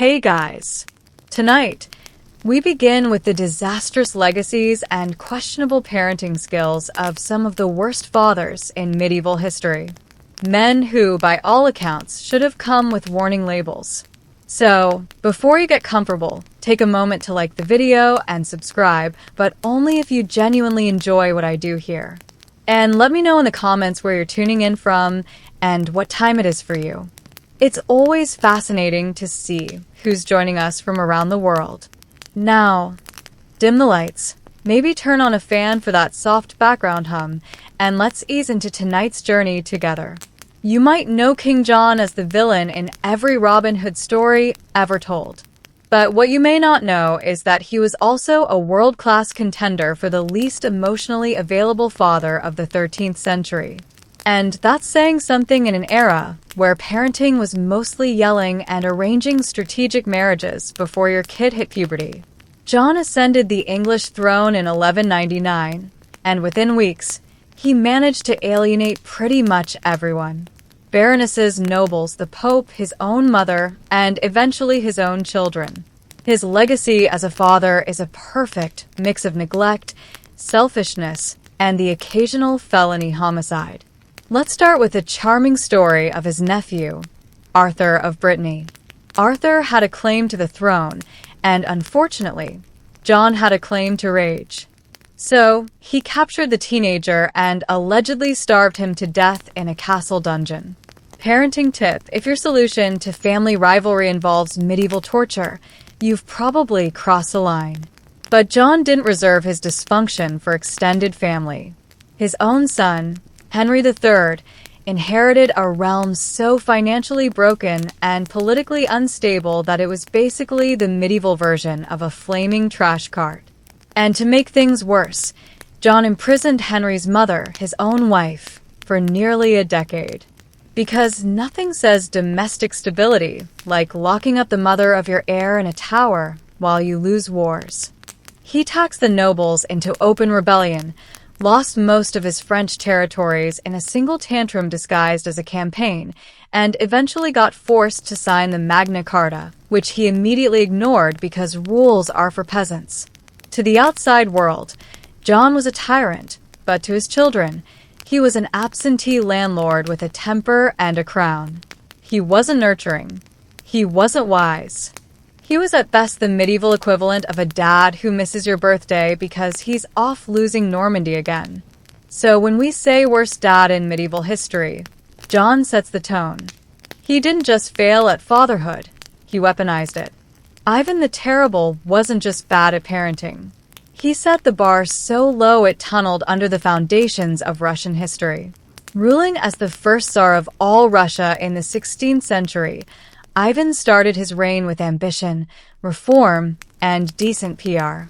Hey guys! Tonight, we begin with the disastrous legacies and questionable parenting skills of some of the worst fathers in medieval history. Men who, by all accounts, should have come with warning labels. So, before you get comfortable, take a moment to like the video and subscribe, but only if you genuinely enjoy what I do here. And let me know in the comments where you're tuning in from and what time it is for you. It's always fascinating to see who's joining us from around the world. Now, dim the lights, maybe turn on a fan for that soft background hum, and let's ease into tonight's journey together. You might know King John as the villain in every Robin Hood story ever told. But what you may not know is that he was also a world-class contender for the least emotionally available father of the 13th century. And that's saying something in an era where parenting was mostly yelling and arranging strategic marriages before your kid hit puberty. John ascended the English throne in 1199, and within weeks, he managed to alienate pretty much everyone. Baronesses, nobles, the Pope, his own mother, and eventually his own children. His legacy as a father is a perfect mix of neglect, selfishness, and the occasional felony homicide. Let's start with the charming story of his nephew, Arthur of Brittany. Arthur had a claim to the throne, and unfortunately, John had a claim to rage. So, he captured the teenager and allegedly starved him to death in a castle dungeon. Parenting tip: if your solution to family rivalry involves medieval torture, you've probably crossed a line. But John didn't reserve his dysfunction for extended family. His own son, Henry III, inherited a realm so financially broken and politically unstable that it was basically the medieval version of a flaming trash cart. And to make things worse, John imprisoned Henry's mother, his own wife, for nearly a decade. Because nothing says domestic stability like locking up the mother of your heir in a tower while you lose wars. He taxed the nobles into open rebellion, lost most of his French territories in a single tantrum disguised as a campaign, and eventually got forced to sign the Magna Carta, which he immediately ignored because rules are for peasants. To the outside world, John was a tyrant, but to his children, he was an absentee landlord with a temper and a crown. He wasn't nurturing. He wasn't wise. He was at best the medieval equivalent of a dad who misses your birthday because he's off losing Normandy again. So when we say worst dad in medieval history, John sets the tone. He didn't just fail at fatherhood, he weaponized it. Ivan the Terrible wasn't just bad at parenting. He set the bar so low it tunneled under the foundations of Russian history. Ruling as the first Tsar of all Russia in the 16th century, Ivan started his reign with ambition, reform, and decent PR.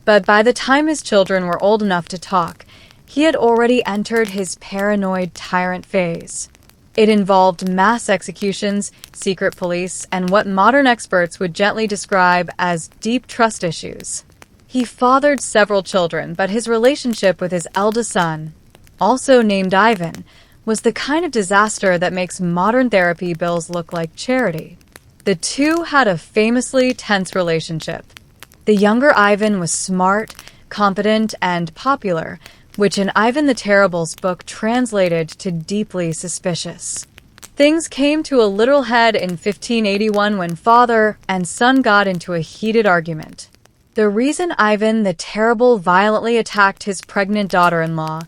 But by the time his children were old enough to talk, he had already entered his paranoid tyrant phase. It involved mass executions, secret police, and what modern experts would gently describe as deep trust issues. He fathered several children, but his relationship with his eldest son, also named Ivan, was the kind of disaster that makes modern therapy bills look like charity. The two had a famously tense relationship. The younger Ivan was smart, competent, and popular, which in Ivan the Terrible's book translated to deeply suspicious. Things came to a literal head in 1581 when father and son got into a heated argument. The reason Ivan the Terrible violently attacked his pregnant daughter-in-law,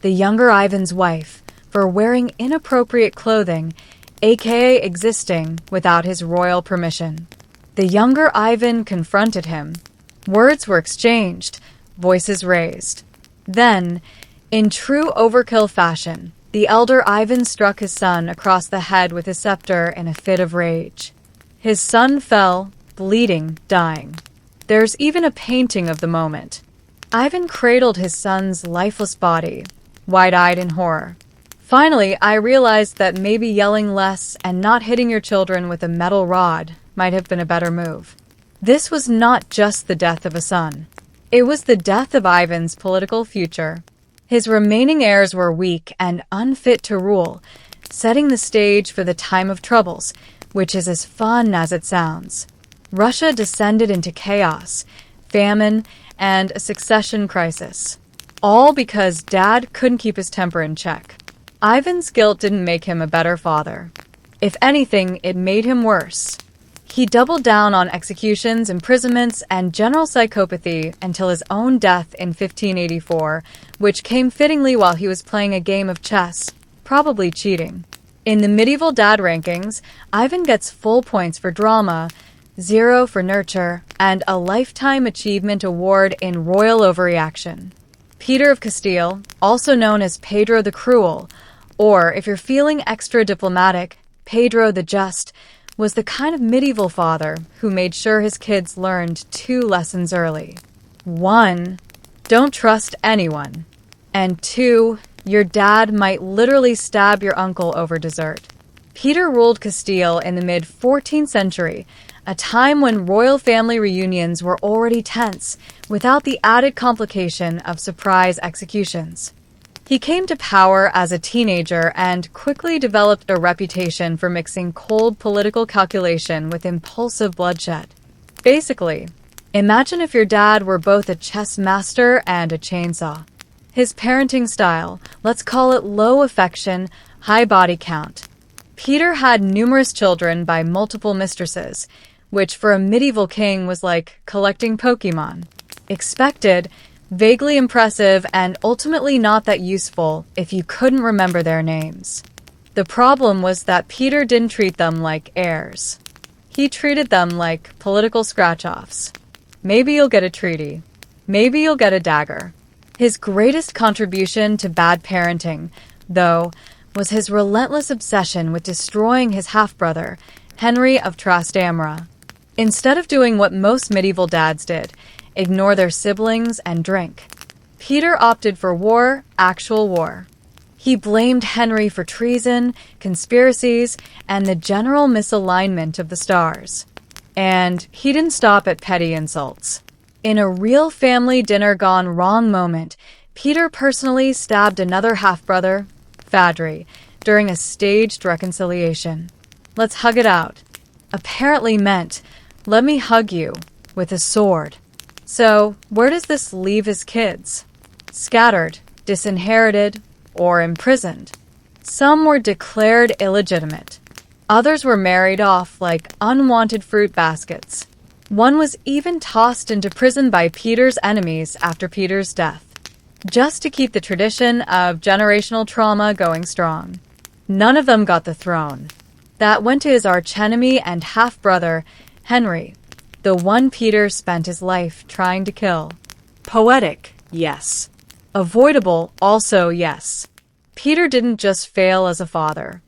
the younger Ivan's wife, for wearing inappropriate clothing, aka existing without his royal permission. The younger Ivan confronted him. Words were exchanged, voices raised. Then, in true overkill fashion, the elder Ivan struck his son across the head with his scepter in a fit of rage. His son fell, bleeding, dying. There's even a painting of the moment. Ivan cradled his son's lifeless body, wide-eyed in horror. Finally, I realized that maybe yelling less and not hitting your children with a metal rod might have been a better move. This was not just the death of a son. It was the death of Ivan's political future. His remaining heirs were weak and unfit to rule, setting the stage for the time of troubles, which is as fun as it sounds. Russia descended into chaos, famine, and a succession crisis. All because Dad couldn't keep his temper in check. Ivan's guilt didn't make him a better father. If anything, it made him worse. He doubled down on executions, imprisonments, and general psychopathy until his own death in 1584, which came fittingly while he was playing a game of chess, probably cheating. In the medieval dad rankings, Ivan gets full points for drama, 0 for nurture, and a Lifetime Achievement Award in royal overreaction. Peter of Castile, also known as Pedro the Cruel, or if you're feeling extra diplomatic, Pedro the Just, was the kind of medieval father who made sure his kids learned 2 lessons early. 1. Don't trust anyone. And 2. Your dad might literally stab your uncle over dessert. Peter ruled Castile in the mid-14th century, a time when royal family reunions were already tense, without the added complication of surprise executions. He came to power as a teenager and quickly developed a reputation for mixing cold political calculation with impulsive bloodshed. Basically, imagine if your dad were both a chess master and a chainsaw. His parenting style, let's call it low affection, high body count. Peter had numerous children by multiple mistresses, which for a medieval king was like collecting Pokemon. Expected, vaguely impressive, and ultimately not that useful if you couldn't remember their names. The problem was that Peter didn't treat them like heirs. He treated them like political scratch-offs. Maybe you'll get a treaty. Maybe you'll get a dagger. His greatest contribution to bad parenting, though, was his relentless obsession with destroying his half-brother, Henry of Trastamara. Instead of doing what most medieval dads did, ignore their siblings and drink, Peter opted for war, actual war. He blamed Henry for treason, conspiracies, and the general misalignment of the stars. And he didn't stop at petty insults. In a real family dinner gone wrong moment, Peter personally stabbed another half-brother, Fadri, during a staged reconciliation. Let's hug it out. Apparently meant, let me hug you, with a sword. So, where does this leave his kids? Scattered, disinherited, or imprisoned. Some were declared illegitimate. Others were married off like unwanted fruit baskets. One was even tossed into prison by Peter's enemies after Peter's death, just to keep the tradition of generational trauma going strong. None of them got the throne. That went to his archenemy and half-brother, Henry, the one Peter spent his life trying to kill. Poetic, yes. Avoidable, also yes. Peter didn't just fail as a father.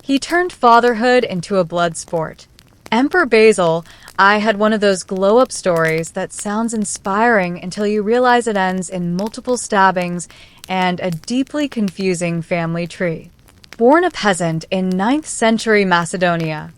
He turned fatherhood into a blood sport. Emperor Basil, I had one of those glow-up stories that sounds inspiring until you realize it ends in multiple stabbings and a deeply confusing family tree. Born a peasant in 9th century Macedonia,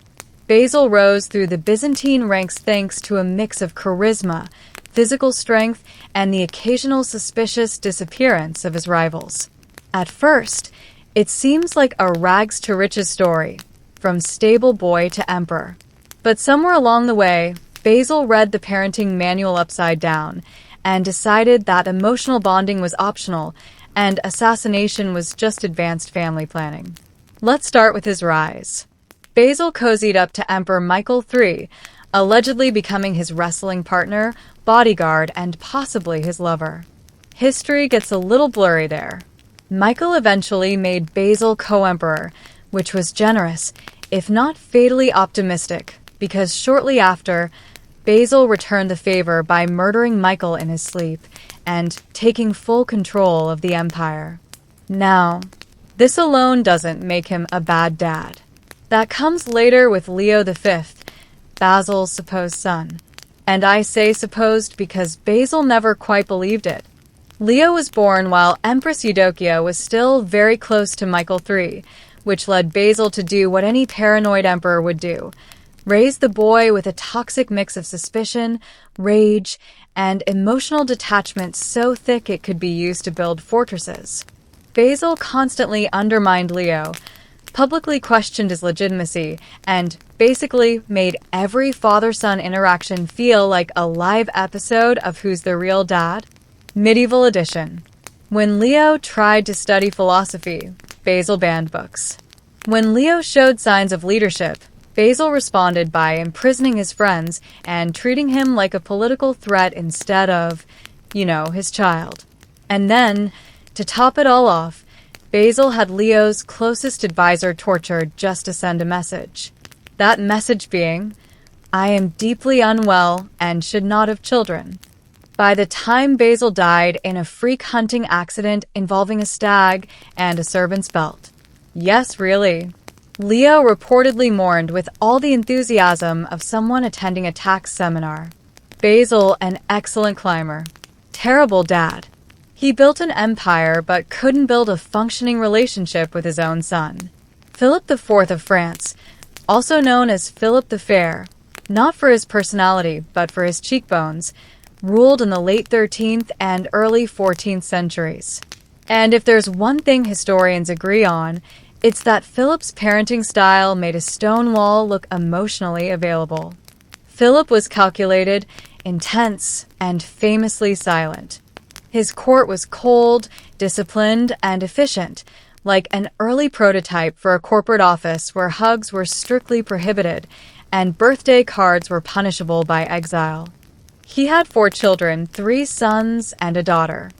Basil rose through the Byzantine ranks thanks to a mix of charisma, physical strength, and the occasional suspicious disappearance of his rivals. At first, it seems like a rags-to-riches story, from stable boy to emperor. But somewhere along the way, Basil read the parenting manual upside down and decided that emotional bonding was optional and assassination was just advanced family planning. Let's start with his rise. Basil cozied up to Emperor Michael III, allegedly becoming his wrestling partner, bodyguard, and possibly his lover. History gets a little blurry there. Michael eventually made Basil co-emperor, which was generous, if not fatally optimistic, because shortly after, Basil returned the favor by murdering Michael in his sleep and taking full control of the empire. Now, this alone doesn't make him a bad dad. That comes later with Leo V, Basil's supposed son. And I say supposed because Basil never quite believed it. Leo was born while Empress Eudokia was still very close to Michael III, which led Basil to do what any paranoid emperor would do: raise the boy with a toxic mix of suspicion, rage, and emotional detachment so thick it could be used to build fortresses. Basil constantly undermined Leo, publicly questioned his legitimacy, and basically made every father-son interaction feel like a live episode of Who's the Real Dad? Medieval edition. When Leo tried to study philosophy, Basil banned books. When Leo showed signs of leadership, Basil responded by imprisoning his friends and treating him like a political threat instead of, his child. And then, to top it all off, Basil had Leo's closest advisor tortured just to send a message. That message being, I am deeply unwell and should not have children. By the time Basil died in a freak hunting accident involving a stag and a servant's belt. Yes, really. Leo reportedly mourned with all the enthusiasm of someone attending a tax seminar. Basil, an excellent climber. Terrible dad. He built an empire but couldn't build a functioning relationship with his own son. Philip IV of France, also known as Philip the Fair, not for his personality but for his cheekbones, ruled in the late 13th and early 14th centuries. And if there's one thing historians agree on, it's that Philip's parenting style made a stone wall look emotionally available. Philip was calculated, intense, and famously silent. His court was cold, disciplined, and efficient, like an early prototype for a corporate office where hugs were strictly prohibited and birthday cards were punishable by exile. He had 4 children, 3 sons and a daughter.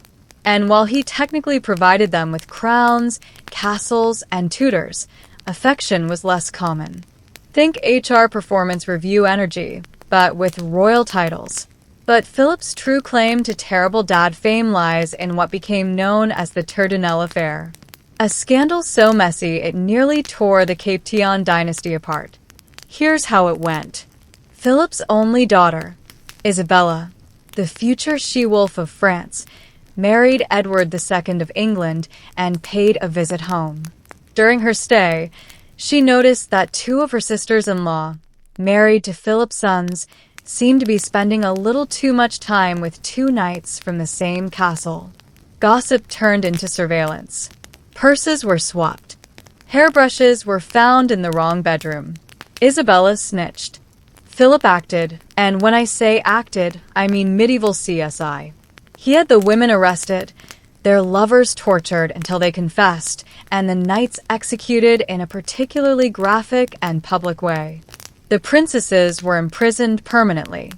And while he technically provided them with crowns, castles, and tutors, affection was less common. Think HR performance review energy, but with royal titles. But Philip's true claim to terrible dad fame lies in what became known as the Turdinel affair. A scandal so messy it nearly tore the Capetian dynasty apart. Here's how it went. Philip's only daughter, Isabella, the future she-wolf of France, married Edward II of England and paid a visit home. During her stay, she noticed that 2 of her sisters-in-law, married to Philip's sons, seemed to be spending a little too much time with 2 knights from the same castle. Gossip turned into surveillance. Purses were swapped. Hairbrushes were found in the wrong bedroom. Isabella snitched. Philip acted, and when I say acted, I mean medieval CSI. He had the women arrested, their lovers tortured until they confessed, and the knights executed in a particularly graphic and public way. The princesses were imprisoned permanently.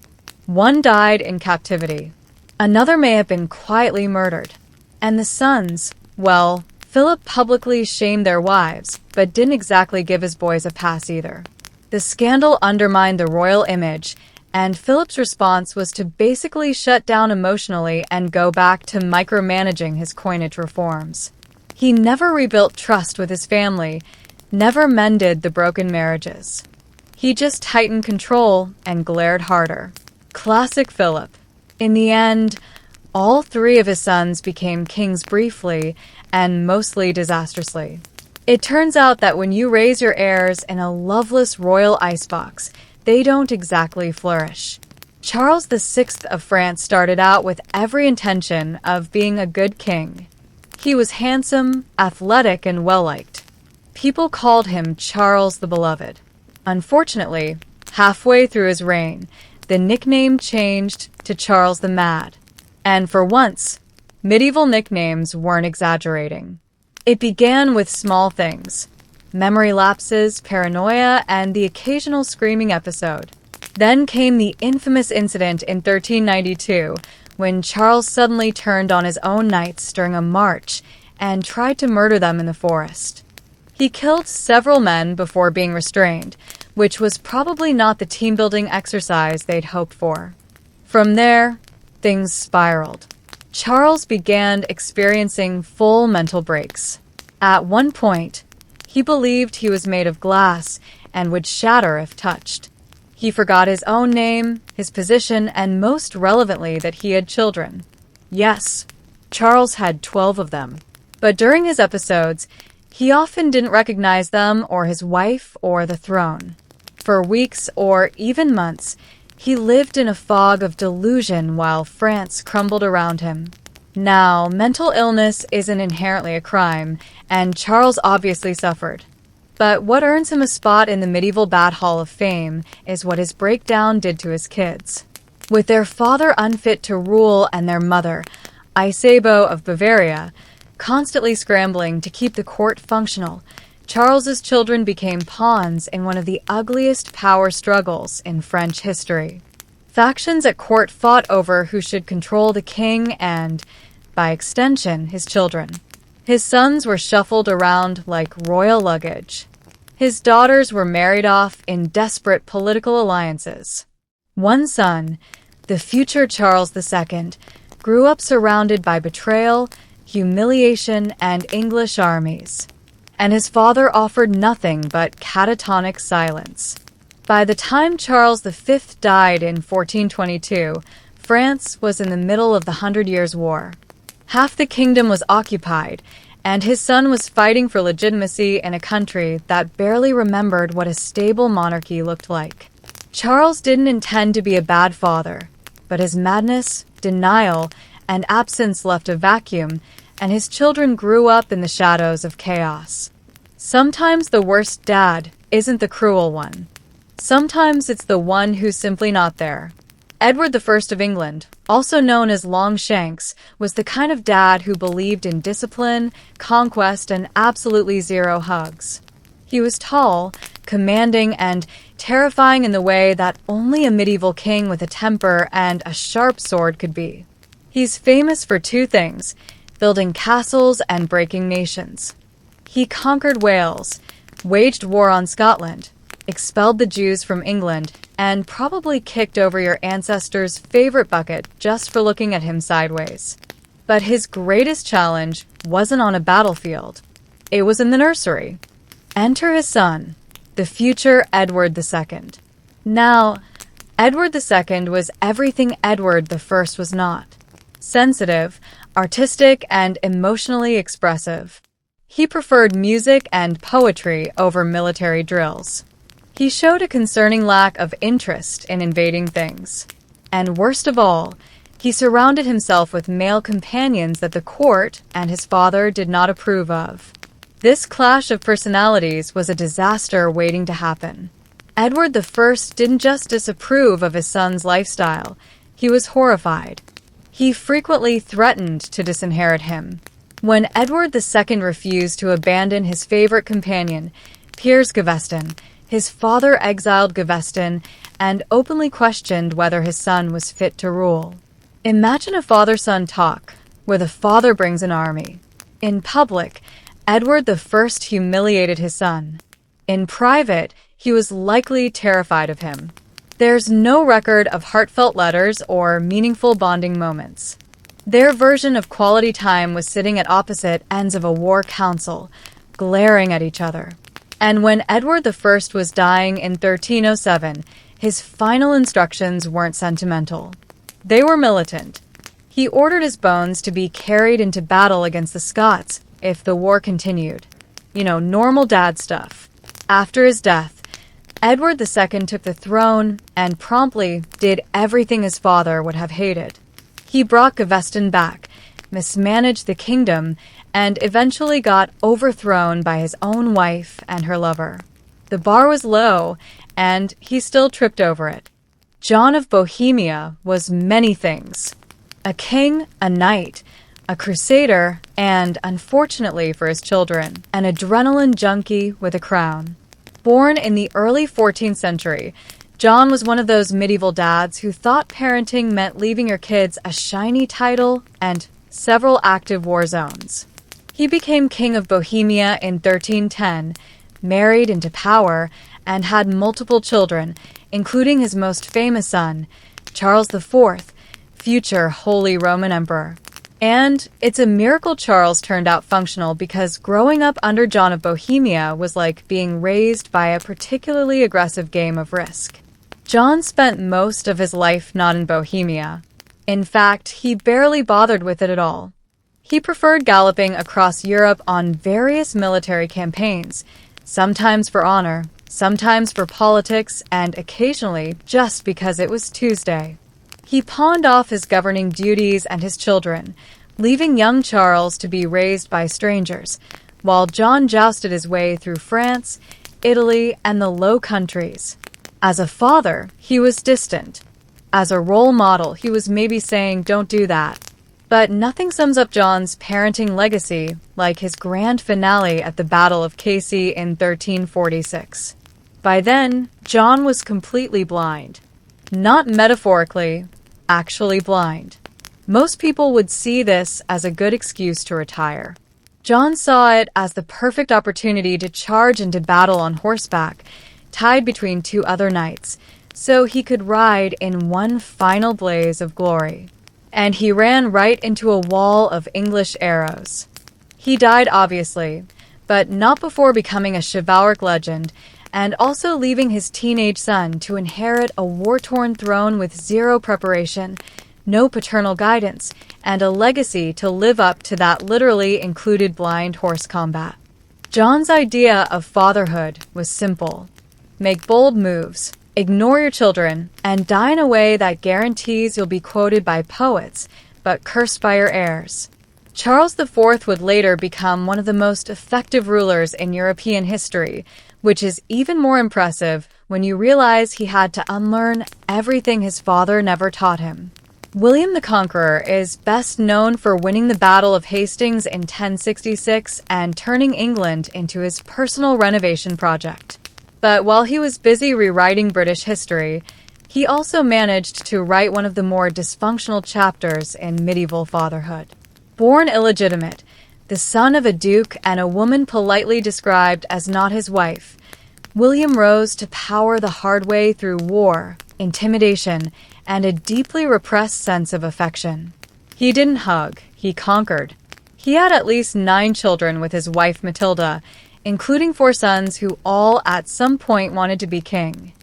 1 died in captivity. Another may have been quietly murdered. And the sons, well, Philip publicly shamed their wives, but didn't exactly give his boys a pass either. The scandal undermined the royal image, and Philip's response was to basically shut down emotionally and go back to micromanaging his coinage reforms. He never rebuilt trust with his family, never mended the broken marriages. He just tightened control and glared harder. Classic Philip. In the end, all 3 of his sons became kings briefly and mostly disastrously. It turns out that when you raise your heirs in a loveless royal icebox, they don't exactly flourish. Charles VI of France started out with every intention of being a good king. He was handsome, athletic, and well-liked. People called him Charles the Beloved. Unfortunately, halfway through his reign, the nickname changed to Charles the Mad. And for once, medieval nicknames weren't exaggerating. It began with small things: memory lapses, paranoia, and the occasional screaming episode. Then came the infamous incident in 1392, when Charles suddenly turned on his own knights during a march and tried to murder them in the forest. He killed several men before being restrained, which was probably not the team-building exercise they'd hoped for. From there, things spiraled. Charles began experiencing full mental breaks. At one point, he believed he was made of glass and would shatter if touched. He forgot his own name, his position, and most relevantly that he had children. Yes, Charles had 12 of them. But during his episodes, he often didn't recognize them or his wife or the throne. For weeks or even months, he lived in a fog of delusion while France crumbled around him. Now, mental illness isn't inherently a crime, and Charles obviously suffered. But what earns him a spot in the medieval Bat Hall of Fame is what his breakdown did to his kids. With their father unfit to rule and their mother, Isabeau of Bavaria, constantly scrambling to keep the court functional, Charles's children became pawns in one of the ugliest power struggles in French history. Factions at court fought over who should control the king and, by extension, his children. His sons were shuffled around like royal luggage. His daughters were married off in desperate political alliances. One son, the future Charles II, grew up surrounded by betrayal, humiliation, and English armies. And his father offered nothing but catatonic silence. By the time Charles V died in 1422, France was in the middle of the 100 Years' War. Half the kingdom was occupied, and his son was fighting for legitimacy in a country that barely remembered what a stable monarchy looked like. Charles didn't intend to be a bad father, but his madness, denial, and absence left a vacuum, and his children grew up in the shadows of chaos. Sometimes the worst dad isn't the cruel one. Sometimes it's the one who's simply not there. Edward I of England, also known as Longshanks, was the kind of dad who believed in discipline, conquest, and absolutely zero hugs. He was tall, commanding, and terrifying in the way that only a medieval king with a temper and a sharp sword could be. He's famous for two things: building castles and breaking nations. He conquered Wales, waged war on Scotland, expelled the Jews from England, and probably kicked over your ancestors' favorite bucket just for looking at him sideways. But his greatest challenge wasn't on a battlefield. It was in the nursery. Enter his son, the future Edward II. Now, Edward II was everything Edward I was not. Sensitive, artistic, and emotionally expressive. He preferred music and poetry over military drills. He showed a concerning lack of interest in invading things. And worst of all, he surrounded himself with male companions that the court and his father did not approve of. This clash of personalities was a disaster waiting to happen. Edward I didn't just disapprove of his son's lifestyle, he was horrified. He frequently threatened to disinherit him. When Edward II refused to abandon his favorite companion, Piers Gaveston, his father exiled Gaveston and openly questioned whether his son was fit to rule. Imagine a father-son talk, where the father brings an army. In public, Edward I humiliated his son. In private, he was likely terrified of him. There's no record of heartfelt letters or meaningful bonding moments. Their version of quality time was sitting at opposite ends of a war council, glaring at each other. And when Edward I was dying in 1307, his final instructions weren't sentimental. They were militant. He ordered his bones to be carried into battle against the Scots if the war continued. Normal dad stuff. After his death, Edward II took the throne and promptly did everything his father would have hated. He brought Gaveston back, mismanaged the kingdom, and eventually got overthrown by his own wife and her lover. The bar was low, and he still tripped over it. John of Bohemia was many things. A king, a knight, a crusader, and, unfortunately for his children, an adrenaline junkie with a crown. Born in the early 14th century, John was one of those medieval dads who thought parenting meant leaving your kids a shiny title and several active war zones. He became King of Bohemia in 1310, married into power, and had multiple children, including his most famous son, Charles IV, future Holy Roman Emperor. And it's a miracle Charles turned out functional, because growing up under John of Bohemia was like being raised by a particularly aggressive game of Risk. John spent most of his life not in Bohemia. In fact, he barely bothered with it at all. He preferred galloping across Europe on various military campaigns, sometimes for honor, sometimes for politics, and occasionally just because it was Tuesday. He pawned off his governing duties and his children, leaving young Charles to be raised by strangers, while John jousted his way through France, Italy, and the Low Countries. As a father, he was distant. As a role model, he was maybe saying, "Don't do that." But nothing sums up John's parenting legacy like his grand finale at the Battle of Crécy in 1346. By then, John was completely blind. Not metaphorically, actually blind. Most people would see this as a good excuse to retire. John saw it as the perfect opportunity to charge into battle on horseback, tied between two other knights, so he could ride in one final blaze of glory. And he ran right into a wall of English arrows. He died, obviously, but not before becoming a chivalric legend, and also leaving his teenage son to inherit a war-torn throne with zero preparation, no paternal guidance, and a legacy to live up to that literally included blind horse combat. John's idea of fatherhood was simple. Make bold moves, ignore your children, and die in a way that guarantees you'll be quoted by poets, but cursed by your heirs. Charles IV would later become one of the most effective rulers in European history, which is even more impressive when you realize he had to unlearn everything his father never taught him. William the Conqueror is best known for winning the Battle of Hastings in 1066 and turning England into his personal renovation project. But while he was busy rewriting British history, he also managed to write one of the more dysfunctional chapters in medieval fatherhood. Born illegitimate, the son of a duke and a woman politely described as not his wife, William rose to power the hard way through war, intimidation, and a deeply repressed sense of affection. He didn't hug, he conquered. He had at least 9 children with his wife Matilda, including 4 sons who all at some point wanted to be king.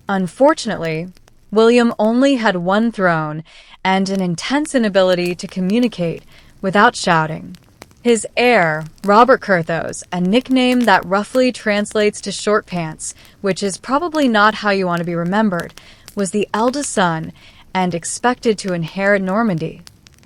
Unfortunately, William only had one throne and an intense inability to communicate without shouting. His heir, Robert Curthose, a nickname that roughly translates to short pants, which is probably not how you want to be remembered, was the eldest son and expected to inherit Normandy.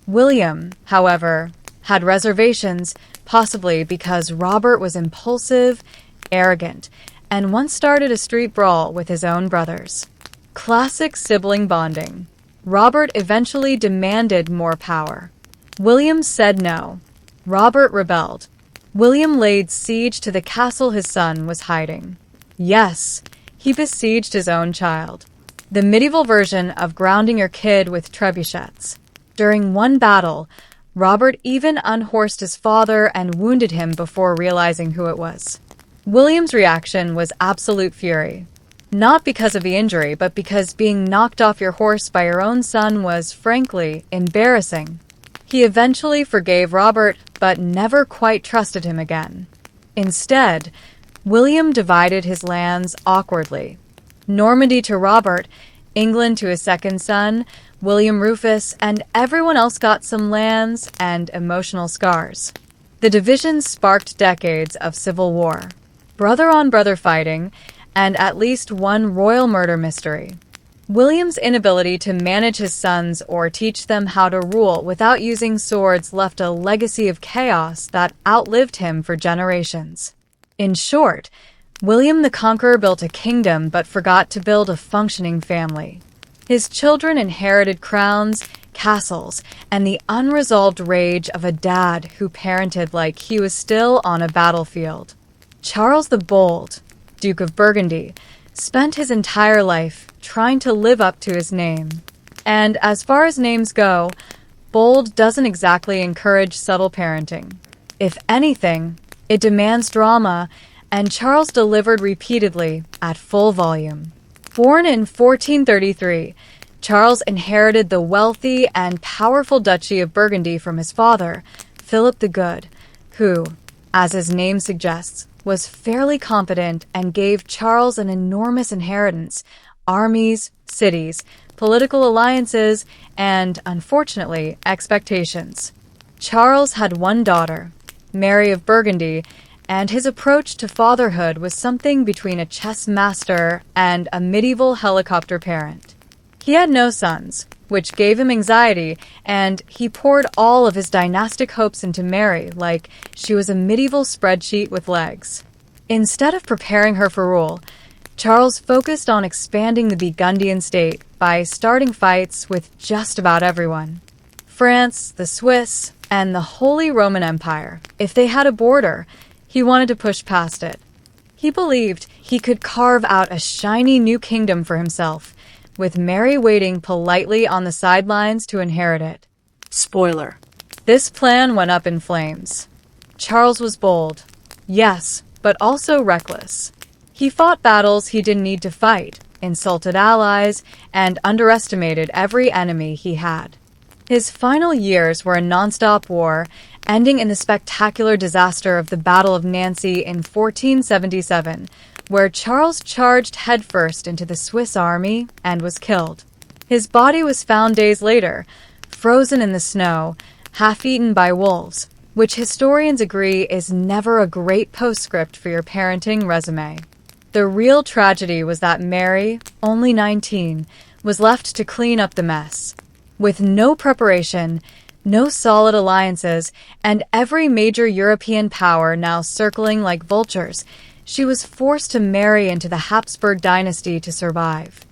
William, however, had reservations, possibly because Robert was impulsive, arrogant, and once started a street brawl with his own brothers. Classic sibling bonding. Robert eventually demanded more power. William said no. Robert rebelled. William laid siege to the castle his son was hiding. Yes, he besieged his own child. The medieval version of grounding your kid with trebuchets. During one battle, Robert even unhorsed his father and wounded him before realizing who it was. William's reaction was absolute fury. Not because of the injury, but because being knocked off your horse by your own son was, frankly, embarrassing. He eventually forgave Robert, but never quite trusted him again. Instead, William divided his lands awkwardly. Normandy to Robert, England to his second son, William Rufus, and everyone else got some lands and emotional scars. The divisions sparked decades of civil war, brother-on-brother fighting, and at least one royal murder mystery. William's inability to manage his sons or teach them how to rule without using swords left a legacy of chaos that outlived him for generations. In short, William the Conqueror built a kingdom but forgot to build a functioning family. His children inherited crowns, castles, and the unresolved rage of a dad who parented like he was still on a battlefield. Charles the Bold, Duke of Burgundy, spent his entire life trying to live up to his name. And as far as names go, Bold doesn't exactly encourage subtle parenting. If anything, it demands drama, and Charles delivered repeatedly at full volume. Born in 1433, Charles inherited the wealthy and powerful Duchy of Burgundy from his father, Philip the Good, who, as his name suggests, was fairly competent and gave Charles an enormous inheritance, armies, cities, political alliances, and, unfortunately, expectations. Charles had one daughter, Mary of Burgundy, and his approach to fatherhood was something between a chess master and a medieval helicopter parent. He had no sons, which gave him anxiety, and he poured all of his dynastic hopes into Mary like she was a medieval spreadsheet with legs. Instead of preparing her for rule, Charles focused on expanding the Burgundian state by starting fights with just about everyone. France, the Swiss, and the Holy Roman Empire. If they had a border, he wanted to push past it. He believed he could carve out a shiny new kingdom for himself, with Mary waiting politely on the sidelines to inherit it. Spoiler. This plan went up in flames. Charles was bold, yes, but also reckless. He fought battles he didn't need to fight, insulted allies, and underestimated every enemy he had. His final years were a nonstop war, ending in the spectacular disaster of the Battle of Nancy in 1477, where Charles charged headfirst into the Swiss army and was killed. His body was found days later, frozen in the snow, half-eaten by wolves, which historians agree is never a great postscript for your parenting resume. The real tragedy was that Mary, only 19, was left to clean up the mess. With no preparation, no solid alliances, and every major European power now circling like vultures, she was forced to marry into the Habsburg dynasty to survive.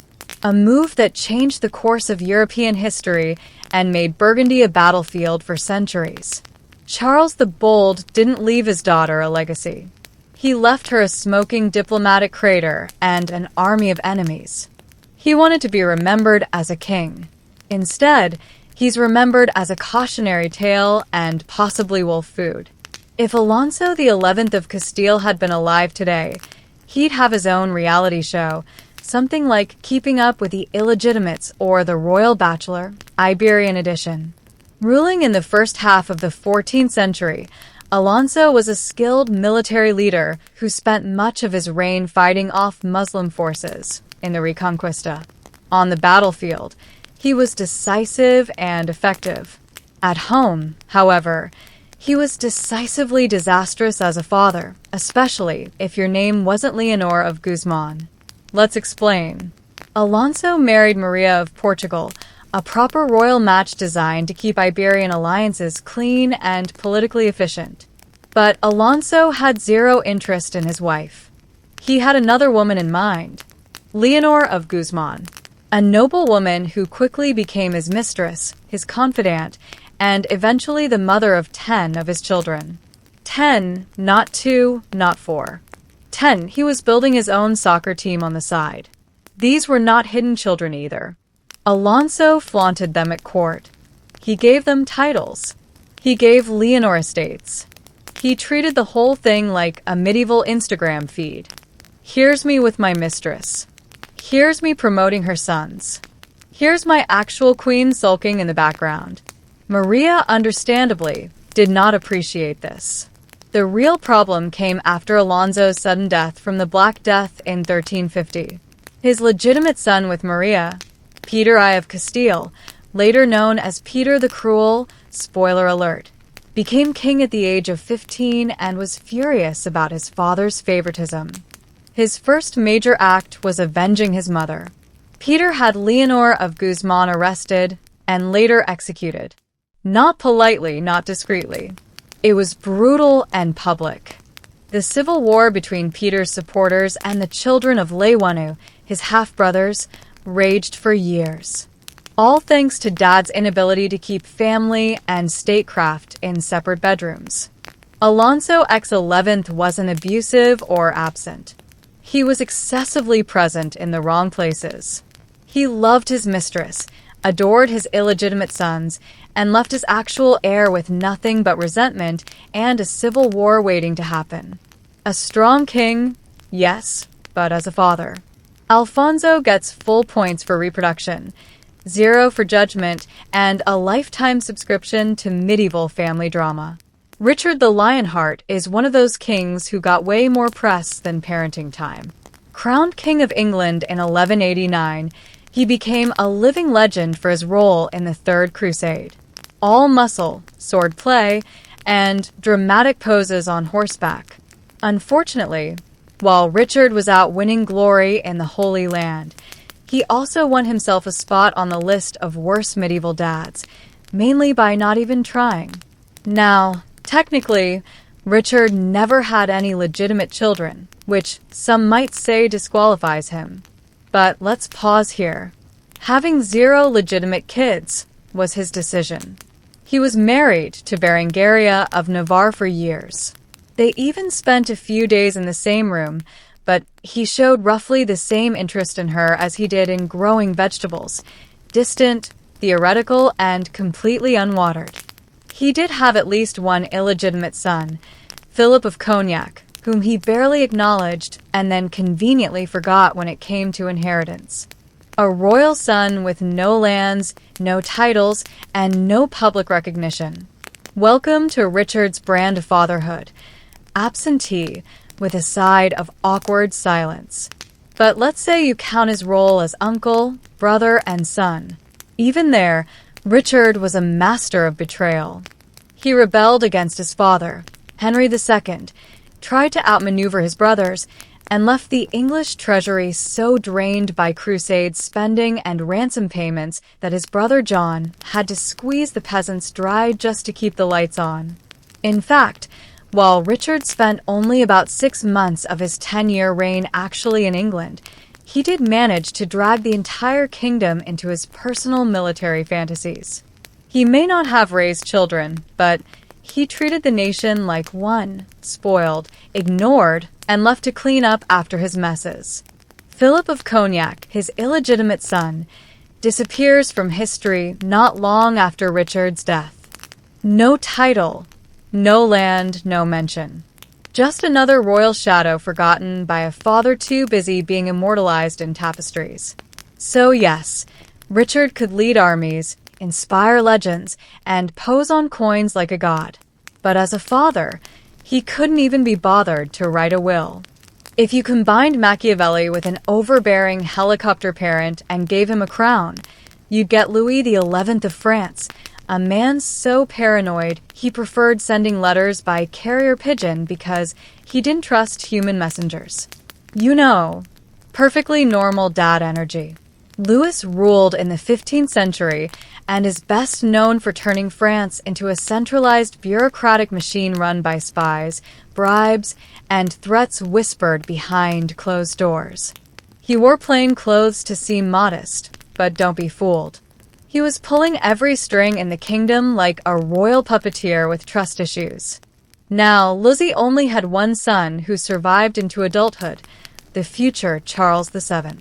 A move that changed the course of European history and made Burgundy a battlefield for centuries. Charles the Bold didn't leave his daughter a legacy. He left her a smoking diplomatic crater and an army of enemies. He wanted to be remembered as a king. Instead, he's remembered as a cautionary tale and possibly wolf food. If Alonso XI of Castile had been alive today, he'd have his own reality show, something like Keeping Up with the Illegitimates or The Royal Bachelor, Iberian edition. Ruling in the first half of the 14th century, Alonso was a skilled military leader who spent much of his reign fighting off Muslim forces in the Reconquista. On the battlefield, he was decisive and effective. At home, however, he was decisively disastrous as a father, especially if your name wasn't Leonor of Guzman. Let's explain. Alonso married Maria of Portugal, a proper royal match designed to keep Iberian alliances clean and politically efficient. But Alonso had zero interest in his wife. He had another woman in mind, Leonor of Guzman, a noble woman who quickly became his mistress, his confidant, and eventually the mother of 10 of his children. 10, not 2, not 4. 10, he was building his own soccer team on the side. These were not hidden children either. Alonso flaunted them at court. He gave them titles. He gave Leonor estates. He treated the whole thing like a medieval Instagram feed. Here's me with my mistress. Here's me promoting her sons. Here's my actual queen sulking in the background. Maria, understandably, did not appreciate this. The real problem came after Alonso's sudden death from the Black Death in 1350. His legitimate son with Maria, Peter I of Castile, later known as Peter the Cruel, spoiler alert, became king at the age of 15 and was furious about his father's favoritism. His first major act was avenging his mother. Peter had Leonor of Guzman arrested and later executed. Not politely, not discreetly. It was brutal and public. The civil war between Peter's supporters and the children of Leeuwanu, his half-brothers, raged for years. All thanks to Dad's inability to keep family and statecraft in separate bedrooms. Alonso X11 wasn't abusive or absent. He was excessively present in the wrong places. He loved his mistress, adored his illegitimate sons, and left his actual heir with nothing but resentment and a civil war waiting to happen. A strong king, yes, but as a father. Alfonso gets full points for reproduction, 0 for judgment, and a lifetime subscription to medieval family drama. Richard the Lionheart is one of those kings who got way more press than parenting time. Crowned King of England in 1189, he became a living legend for his role in the Third Crusade. All muscle, sword play, and dramatic poses on horseback. Unfortunately, while Richard was out winning glory in the Holy Land, he also won himself a spot on the list of worst medieval dads, mainly by not even trying. Now, technically, Richard never had any legitimate children, which some might say disqualifies him. But let's pause here. Having 0 legitimate kids was his decision. He was married to Berengaria of Navarre for years. They even spent a few days in the same room, but he showed roughly the same interest in her as he did in growing vegetables, distant, theoretical, and completely unwatered. He did have at least one illegitimate son, Philip of Cognac, whom he barely acknowledged and then conveniently forgot when it came to inheritance. A royal son with no lands, no titles, and no public recognition. Welcome to Richard's brand of fatherhood. Absentee, with a side of awkward silence. But let's say you count his role as uncle, brother, and son. Even there, Richard was a master of betrayal. He rebelled against his father, Henry II, tried to outmaneuver his brothers, and left the English treasury so drained by crusades spending and ransom payments that his brother John had to squeeze the peasants dry just to keep the lights on. In fact, while Richard spent only about 6 months of his 10-year reign actually in England, he did manage to drag the entire kingdom into his personal military fantasies. He may not have raised children, but he treated the nation like one, spoiled, ignored, and left to clean up after his messes. Philip of Cognac, his illegitimate son, disappears from history not long after Richard's death. No title, no land, no mention. Just another royal shadow forgotten by a father too busy being immortalized in tapestries. So yes, Richard could lead armies, inspire legends, and pose on coins like a god. But as a father, he couldn't even be bothered to write a will. If you combined Machiavelli with an overbearing helicopter parent and gave him a crown, you'd get Louis XI of France, a man so paranoid he preferred sending letters by carrier pigeon because he didn't trust human messengers. You know, perfectly normal dad energy. Louis ruled in the 15th century and is best known for turning France into a centralized bureaucratic machine run by spies, bribes, and threats whispered behind closed doors. He wore plain clothes to seem modest, but don't be fooled. He was pulling every string in the kingdom like a royal puppeteer with trust issues. Now, Lizzie only had one son who survived into adulthood, the future Charles VII.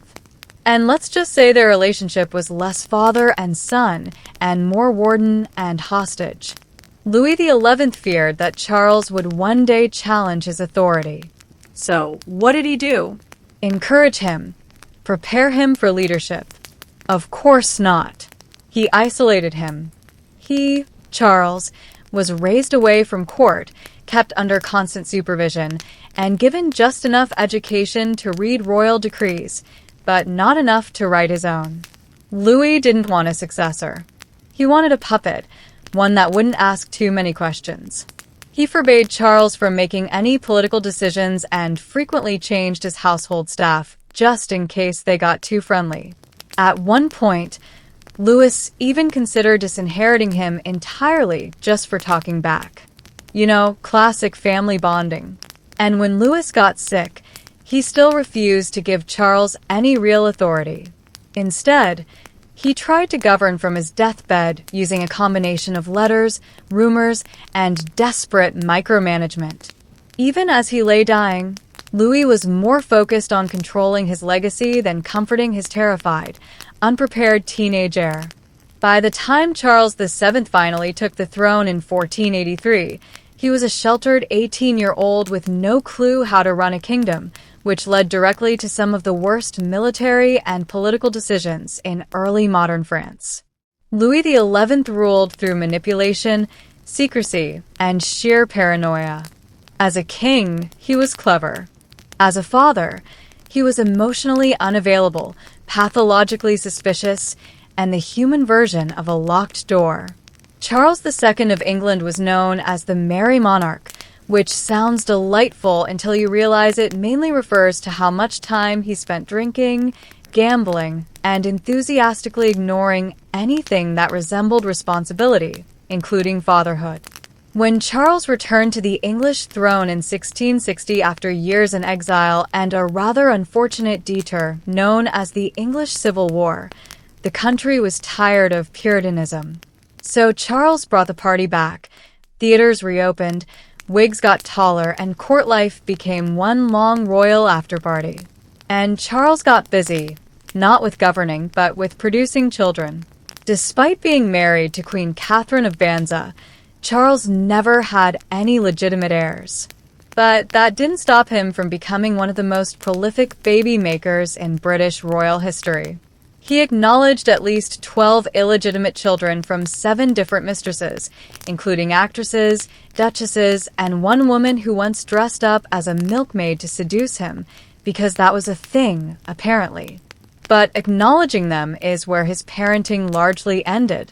And let's just say their relationship was less father and son and more warden and hostage. Louis XI feared that Charles would one day challenge his authority. So, what did he do? Encourage him. Prepare him for leadership. Of course not. He isolated him. He, Charles, was raised away from court, kept under constant supervision, and given just enough education to read royal decrees, but not enough to write his own. Louis didn't want a successor. He wanted a puppet, one that wouldn't ask too many questions. He forbade Charles from making any political decisions and frequently changed his household staff, just in case they got too friendly. At one point, Louis even considered disinheriting him entirely just for talking back. You know, classic family bonding. And when Louis got sick, he still refused to give Charles any real authority. Instead, he tried to govern from his deathbed using a combination of letters, rumors, and desperate micromanagement. Even as he lay dying, Louis was more focused on controlling his legacy than comforting his terrified, unprepared teenage heir. By the time Charles VII finally took the throne in 1483, he was a sheltered 18-year-old with no clue how to run a kingdom, which led directly to some of the worst military and political decisions in early modern France. Louis XI ruled through manipulation, secrecy, and sheer paranoia. As a king, he was clever. As a father, he was emotionally unavailable, pathologically suspicious, and the human version of a locked door. Charles II of England was known as the Merry Monarch, which sounds delightful until you realize it mainly refers to how much time he spent drinking, gambling, and enthusiastically ignoring anything that resembled responsibility, including fatherhood. When Charles returned to the English throne in 1660 after years in exile and a rather unfortunate detour known as the English Civil War, the country was tired of Puritanism. So Charles brought the party back. Theaters reopened, wigs got taller, and court life became one long royal afterparty. And Charles got busy, not with governing, but with producing children. Despite being married to Queen Catherine of Banza, Charles never had any legitimate heirs. But that didn't stop him from becoming one of the most prolific baby makers in British royal history. He acknowledged at least 12 illegitimate children from 7 different mistresses, including actresses, duchesses, and one woman who once dressed up as a milkmaid to seduce him, because that was a thing, apparently. But acknowledging them is where his parenting largely ended.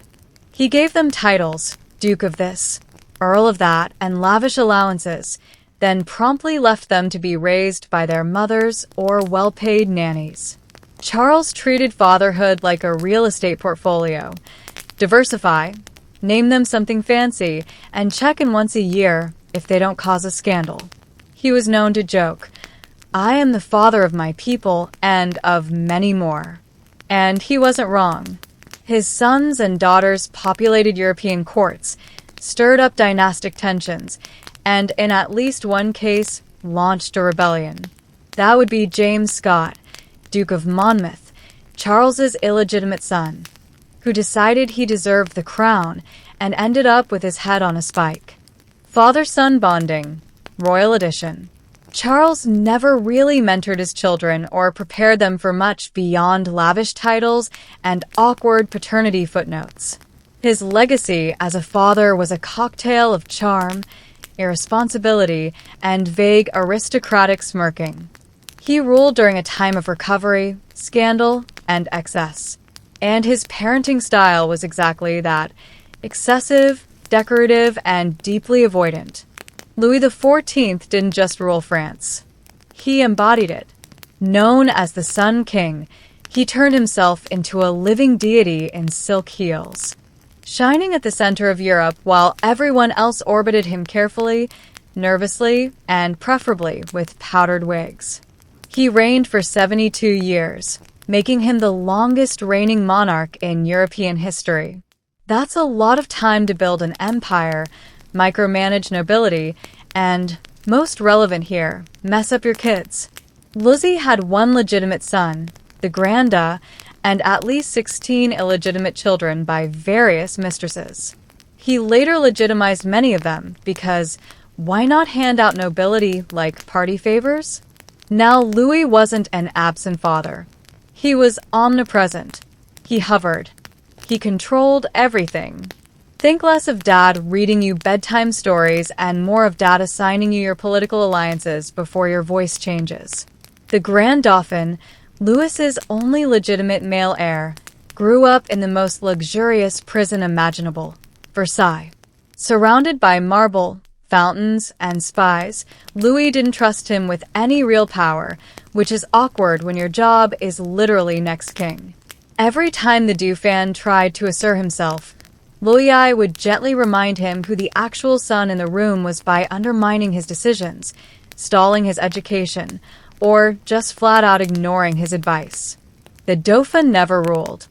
He gave them titles, Duke of this, Earl of that, and lavish allowances, then promptly left them to be raised by their mothers or well-paid nannies. Charles treated fatherhood like a real estate portfolio. Diversify, name them something fancy, and check in once a year if they don't cause a scandal. He was known to joke, "I am the father of my people and of many more." And he wasn't wrong. His sons and daughters populated European courts, stirred up dynastic tensions, and in at least one case, launched a rebellion. That would be James Scott, Duke of Monmouth, Charles's illegitimate son, who decided he deserved the crown and ended up with his head on a spike. Father-son bonding, royal edition. Charles never really mentored his children or prepared them for much beyond lavish titles and awkward paternity footnotes. His legacy as a father was a cocktail of charm, irresponsibility, and vague aristocratic smirking. He ruled during a time of recovery, scandal, and excess. And his parenting style was exactly that: excessive, decorative, and deeply avoidant. Louis XIV didn't just rule France. He embodied it. Known as the Sun King, he turned himself into a living deity in silk heels. Shining at the center of Europe while everyone else orbited him carefully, nervously, and preferably with powdered wigs. He reigned for 72 years, making him the longest reigning monarch in European history. That's a lot of time to build an empire, micromanage nobility, and, most relevant here, mess up your kids. Lizzie had one legitimate son, the Granda, and at least 16 illegitimate children by various mistresses. He later legitimized many of them because why not hand out nobility like party favors? Now, Louis wasn't an absent father. He was omnipresent. He hovered. He controlled everything. Think less of Dad reading you bedtime stories and more of Dad assigning you your political alliances before your voice changes. The Grand Dauphin, Louis's only legitimate male heir, grew up in the most luxurious prison imaginable, Versailles. Surrounded by marble, fountains, and spies, Louis didn't trust him with any real power, which is awkward when your job is literally next king. Every time the Dauphin tried to assert himself, Louis would gently remind him who the actual son in the room was by undermining his decisions, stalling his education, or just flat out ignoring his advice. The Dauphin never ruled.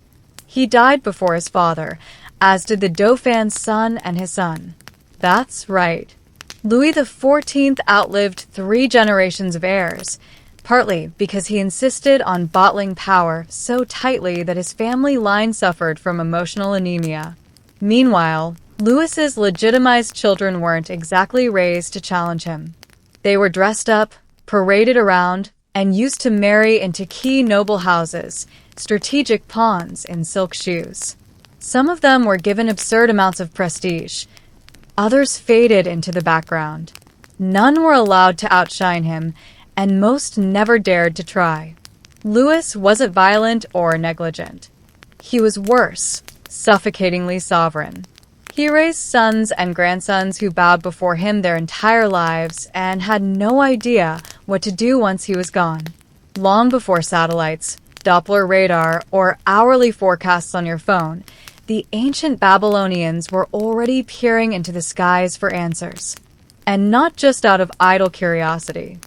He died before his father, as did the Dauphin's son and his son. That's right. Louis XIV outlived 3 generations of heirs, partly because he insisted on bottling power so tightly that his family line suffered from emotional anemia. Meanwhile, Louis's legitimized children weren't exactly raised to challenge him. They were dressed up, paraded around, and used to marry into key noble houses, strategic pawns in silk shoes. Some of them were given absurd amounts of prestige. Others faded into the background. None were allowed to outshine him, and most never dared to try. Louis wasn't violent or negligent. He was worse, suffocatingly sovereign. He raised sons and grandsons who bowed before him their entire lives and had no idea what to do once he was gone. Long before satellites, Doppler radar, or hourly forecasts on your phone, the ancient Babylonians were already peering into the skies for answers. And not just out of idle curiosity.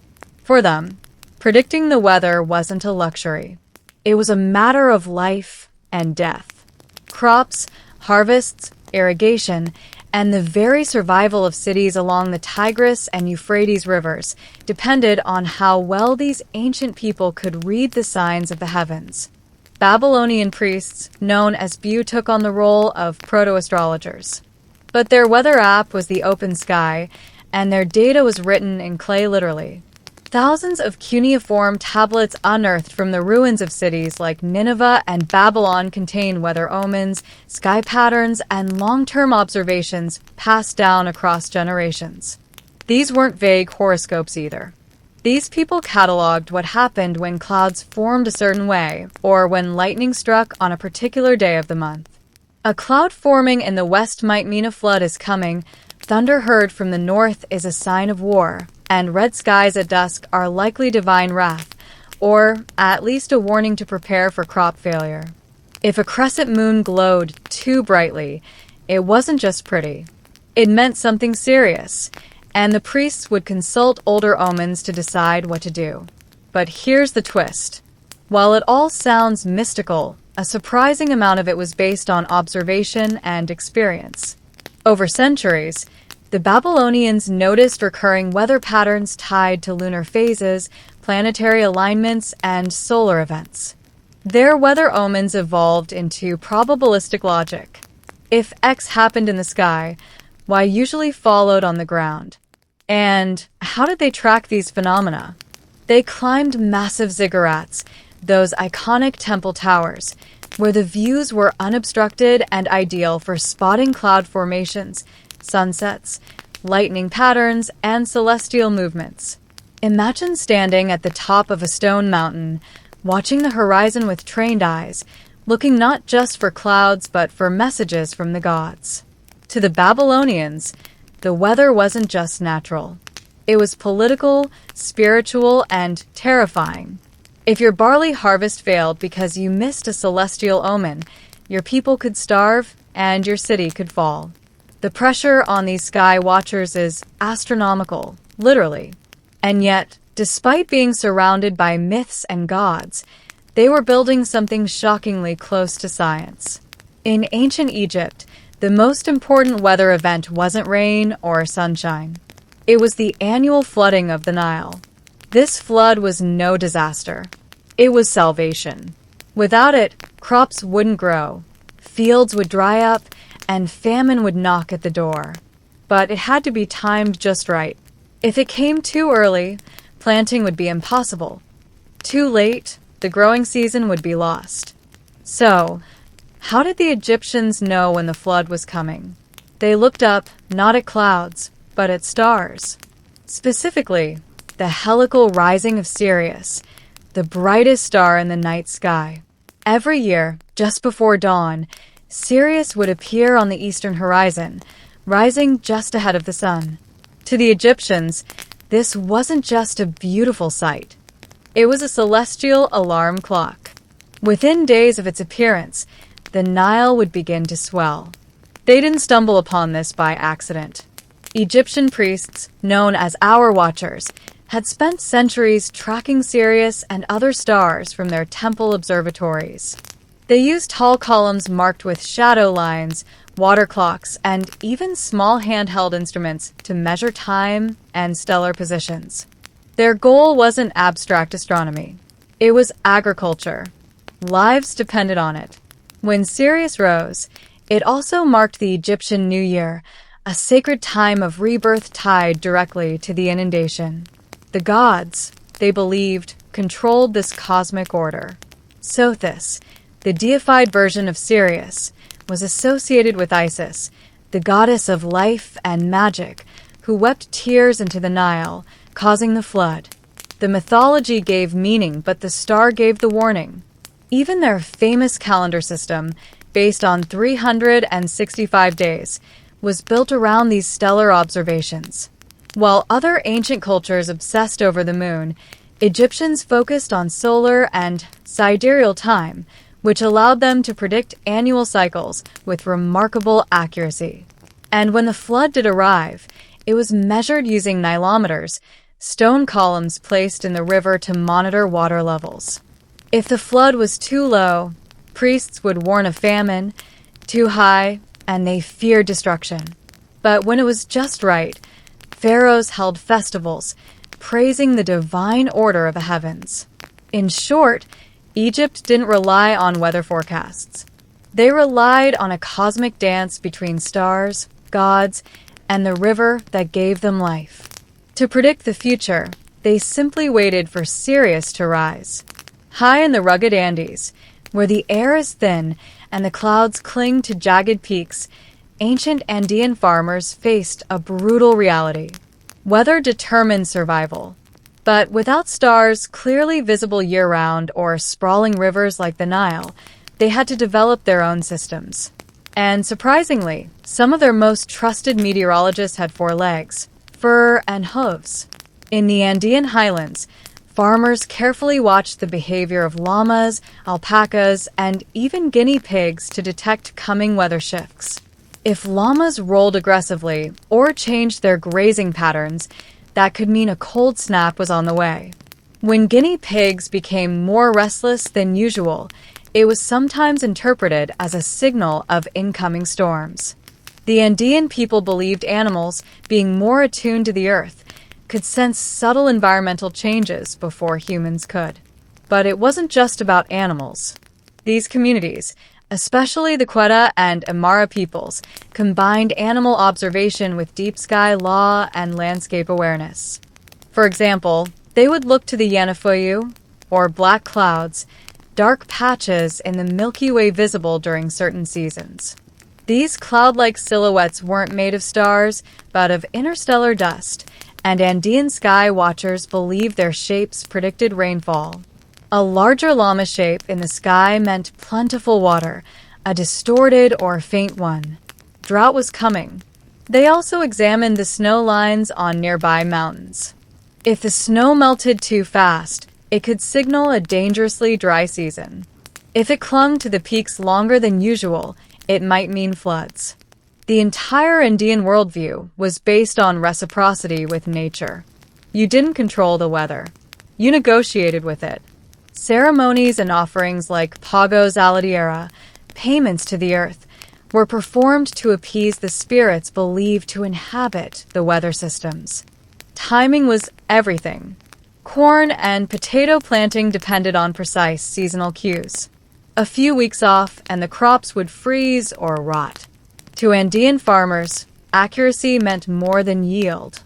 For them, predicting the weather wasn't a luxury. It was a matter of life and death. Crops, harvests, irrigation, and the very survival of cities along the Tigris and Euphrates rivers depended on how well these ancient people could read the signs of the heavens. Babylonian priests, known as Bu, took on the role of proto-astrologers. But their weather app was the open sky, and their data was written in clay literally. Thousands of cuneiform tablets unearthed from the ruins of cities like Nineveh and Babylon contain weather omens, sky patterns, and long-term observations passed down across generations. These weren't vague horoscopes either. These people cataloged what happened when clouds formed a certain way, or when lightning struck on a particular day of the month. A cloud forming in the west might mean a flood is coming, thunder heard from the north is a sign of war, and red skies at dusk are likely divine wrath, or at least a warning to prepare for crop failure. If a crescent moon glowed too brightly, it wasn't just pretty. It meant something serious, and the priests would consult older omens to decide what to do. But here's the twist. While it all sounds mystical, a surprising amount of it was based on observation and experience. Over centuries, the Babylonians noticed recurring weather patterns tied to lunar phases, planetary alignments, and solar events. Their weather omens evolved into probabilistic logic. If X happened in the sky, Y usually followed on the ground. And how did they track these phenomena? They climbed massive ziggurats, those iconic temple towers, where the views were unobstructed and ideal for spotting cloud formations, sunsets, lightning patterns, and celestial movements. Imagine standing at the top of a stone mountain, watching the horizon with trained eyes, looking not just for clouds but for messages from the gods. To the Babylonians, the weather wasn't just natural. It was political, spiritual, and terrifying. If your barley harvest failed because you missed a celestial omen, your people could starve and your city could fall. The pressure on these sky watchers is astronomical, literally. And yet, despite being surrounded by myths and gods, they were building something shockingly close to science. In ancient Egypt, the most important weather event wasn't rain or sunshine. It was the annual flooding of the Nile. This flood was no disaster. It was salvation. Without it, crops wouldn't grow, fields would dry up, and famine would knock at the door. But it had to be timed just right. If it came too early, planting would be impossible. Too late, the growing season would be lost. So, how did the Egyptians know when the flood was coming? They looked up, not at clouds, but at stars. Specifically, the helical rising of Sirius, the brightest star in the night sky. Every year, just before dawn, Sirius would appear on the eastern horizon, rising just ahead of the sun. To the Egyptians, this wasn't just a beautiful sight. It was a celestial alarm clock. Within days of its appearance, the Nile would begin to swell. They didn't stumble upon this by accident. Egyptian priests, known as hour watchers, had spent centuries tracking Sirius and other stars from their temple observatories. They used tall columns marked with shadow lines, water clocks, and even small handheld instruments to measure time and stellar positions. Their goal wasn't abstract astronomy. It was agriculture. Lives depended on it. When Sirius rose, it also marked the Egyptian New Year, a sacred time of rebirth tied directly to the inundation. The gods, they believed, controlled this cosmic order. Sothis, the deified version of Sirius, was associated with Isis, the goddess of life and magic, who wept tears into the Nile, causing the flood. The mythology gave meaning, but the star gave the warning. Even their famous calendar system, based on 365 days, was built around these stellar observations. While other ancient cultures obsessed over the moon, Egyptians focused on solar and sidereal time, which allowed them to predict annual cycles with remarkable accuracy. And when the flood did arrive, it was measured using nilometers, stone columns placed in the river to monitor water levels. If the flood was too low, priests would warn of famine; too high, and they feared destruction. But when it was just right, pharaohs held festivals, praising the divine order of the heavens. In short, Egypt didn't rely on weather forecasts. They relied on a cosmic dance between stars, gods, and the river that gave them life. To predict the future, they simply waited for Sirius to rise. High in the rugged Andes, where the air is thin and the clouds cling to jagged peaks, ancient Andean farmers faced a brutal reality. Weather determined survival. But without stars clearly visible year-round or sprawling rivers like the Nile, they had to develop their own systems. And surprisingly, some of their most trusted meteorologists had four legs, fur, and hooves. In the Andean highlands, farmers carefully watched the behavior of llamas, alpacas, and even guinea pigs to detect coming weather shifts. If llamas rolled aggressively or changed their grazing patterns, that could mean a cold snap was on the way. When guinea pigs became more restless than usual, it was sometimes interpreted as a signal of incoming storms. The Andean people believed animals, being more attuned to the earth, could sense subtle environmental changes before humans could. But it wasn't just about animals. These communities, especially the Quetta and Amara peoples, combined animal observation with deep sky law and landscape awareness. For example, they would look to the Yanafuyu, or black clouds, dark patches in the Milky Way visible during certain seasons. These cloud-like silhouettes weren't made of stars, but of interstellar dust, and Andean sky watchers believed their shapes predicted rainfall. A larger llama shape in the sky meant plentiful water, a distorted or faint one. Drought was coming. They also examined the snow lines on nearby mountains. If the snow melted too fast, it could signal a dangerously dry season. If it clung to the peaks longer than usual, it might mean floods. The entire Andean worldview was based on reciprocity with nature. You didn't control the weather. You negotiated with it. Ceremonies and offerings like pagos alla tierra, payments to the earth, were performed to appease the spirits believed to inhabit the weather systems. Timing was everything. Corn and potato planting depended on precise seasonal cues. A few weeks off and the crops would freeze or rot. To Andean farmers, accuracy meant more than yield.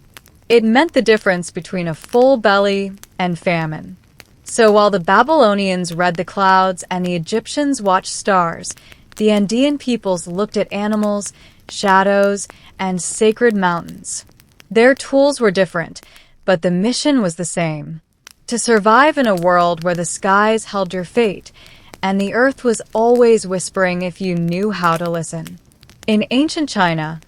It meant the difference between a full belly and famine. So while the Babylonians read the clouds and the Egyptians watched stars, the Andean peoples looked at animals, shadows, and sacred mountains. Their tools were different, but the mission was the same: to survive in a world where the skies held your fate, and the earth was always whispering if you knew how to listen. In ancient China,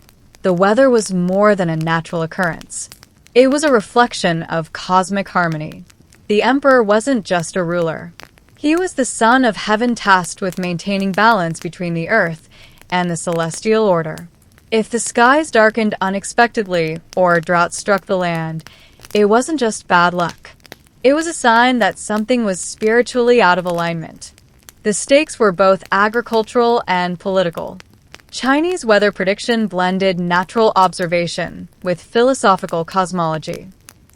the weather was more than a natural occurrence. It was a reflection of cosmic harmony. The emperor wasn't just a ruler. He was the son of heaven tasked with maintaining balance between the earth and the celestial order. If the skies darkened unexpectedly or drought struck the land, it wasn't just bad luck. It was a sign that something was spiritually out of alignment. The stakes were both agricultural and political. Chinese weather prediction blended natural observation with philosophical cosmology.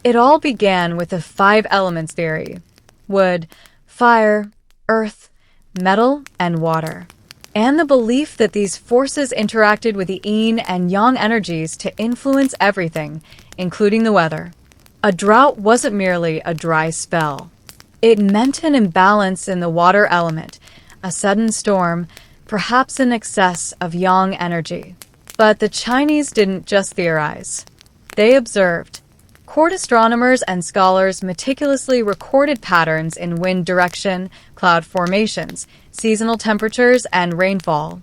It all began with the 5 elements theory: wood, fire, earth, metal, and water, and the belief that these forces interacted with the yin and yang energies to influence everything, including the weather. A drought wasn't merely a dry spell. It meant an imbalance in the water element, a sudden storm, perhaps an excess of yang energy. But the Chinese didn't just theorize. They observed. Court astronomers and scholars meticulously recorded patterns in wind direction, cloud formations, seasonal temperatures, and rainfall.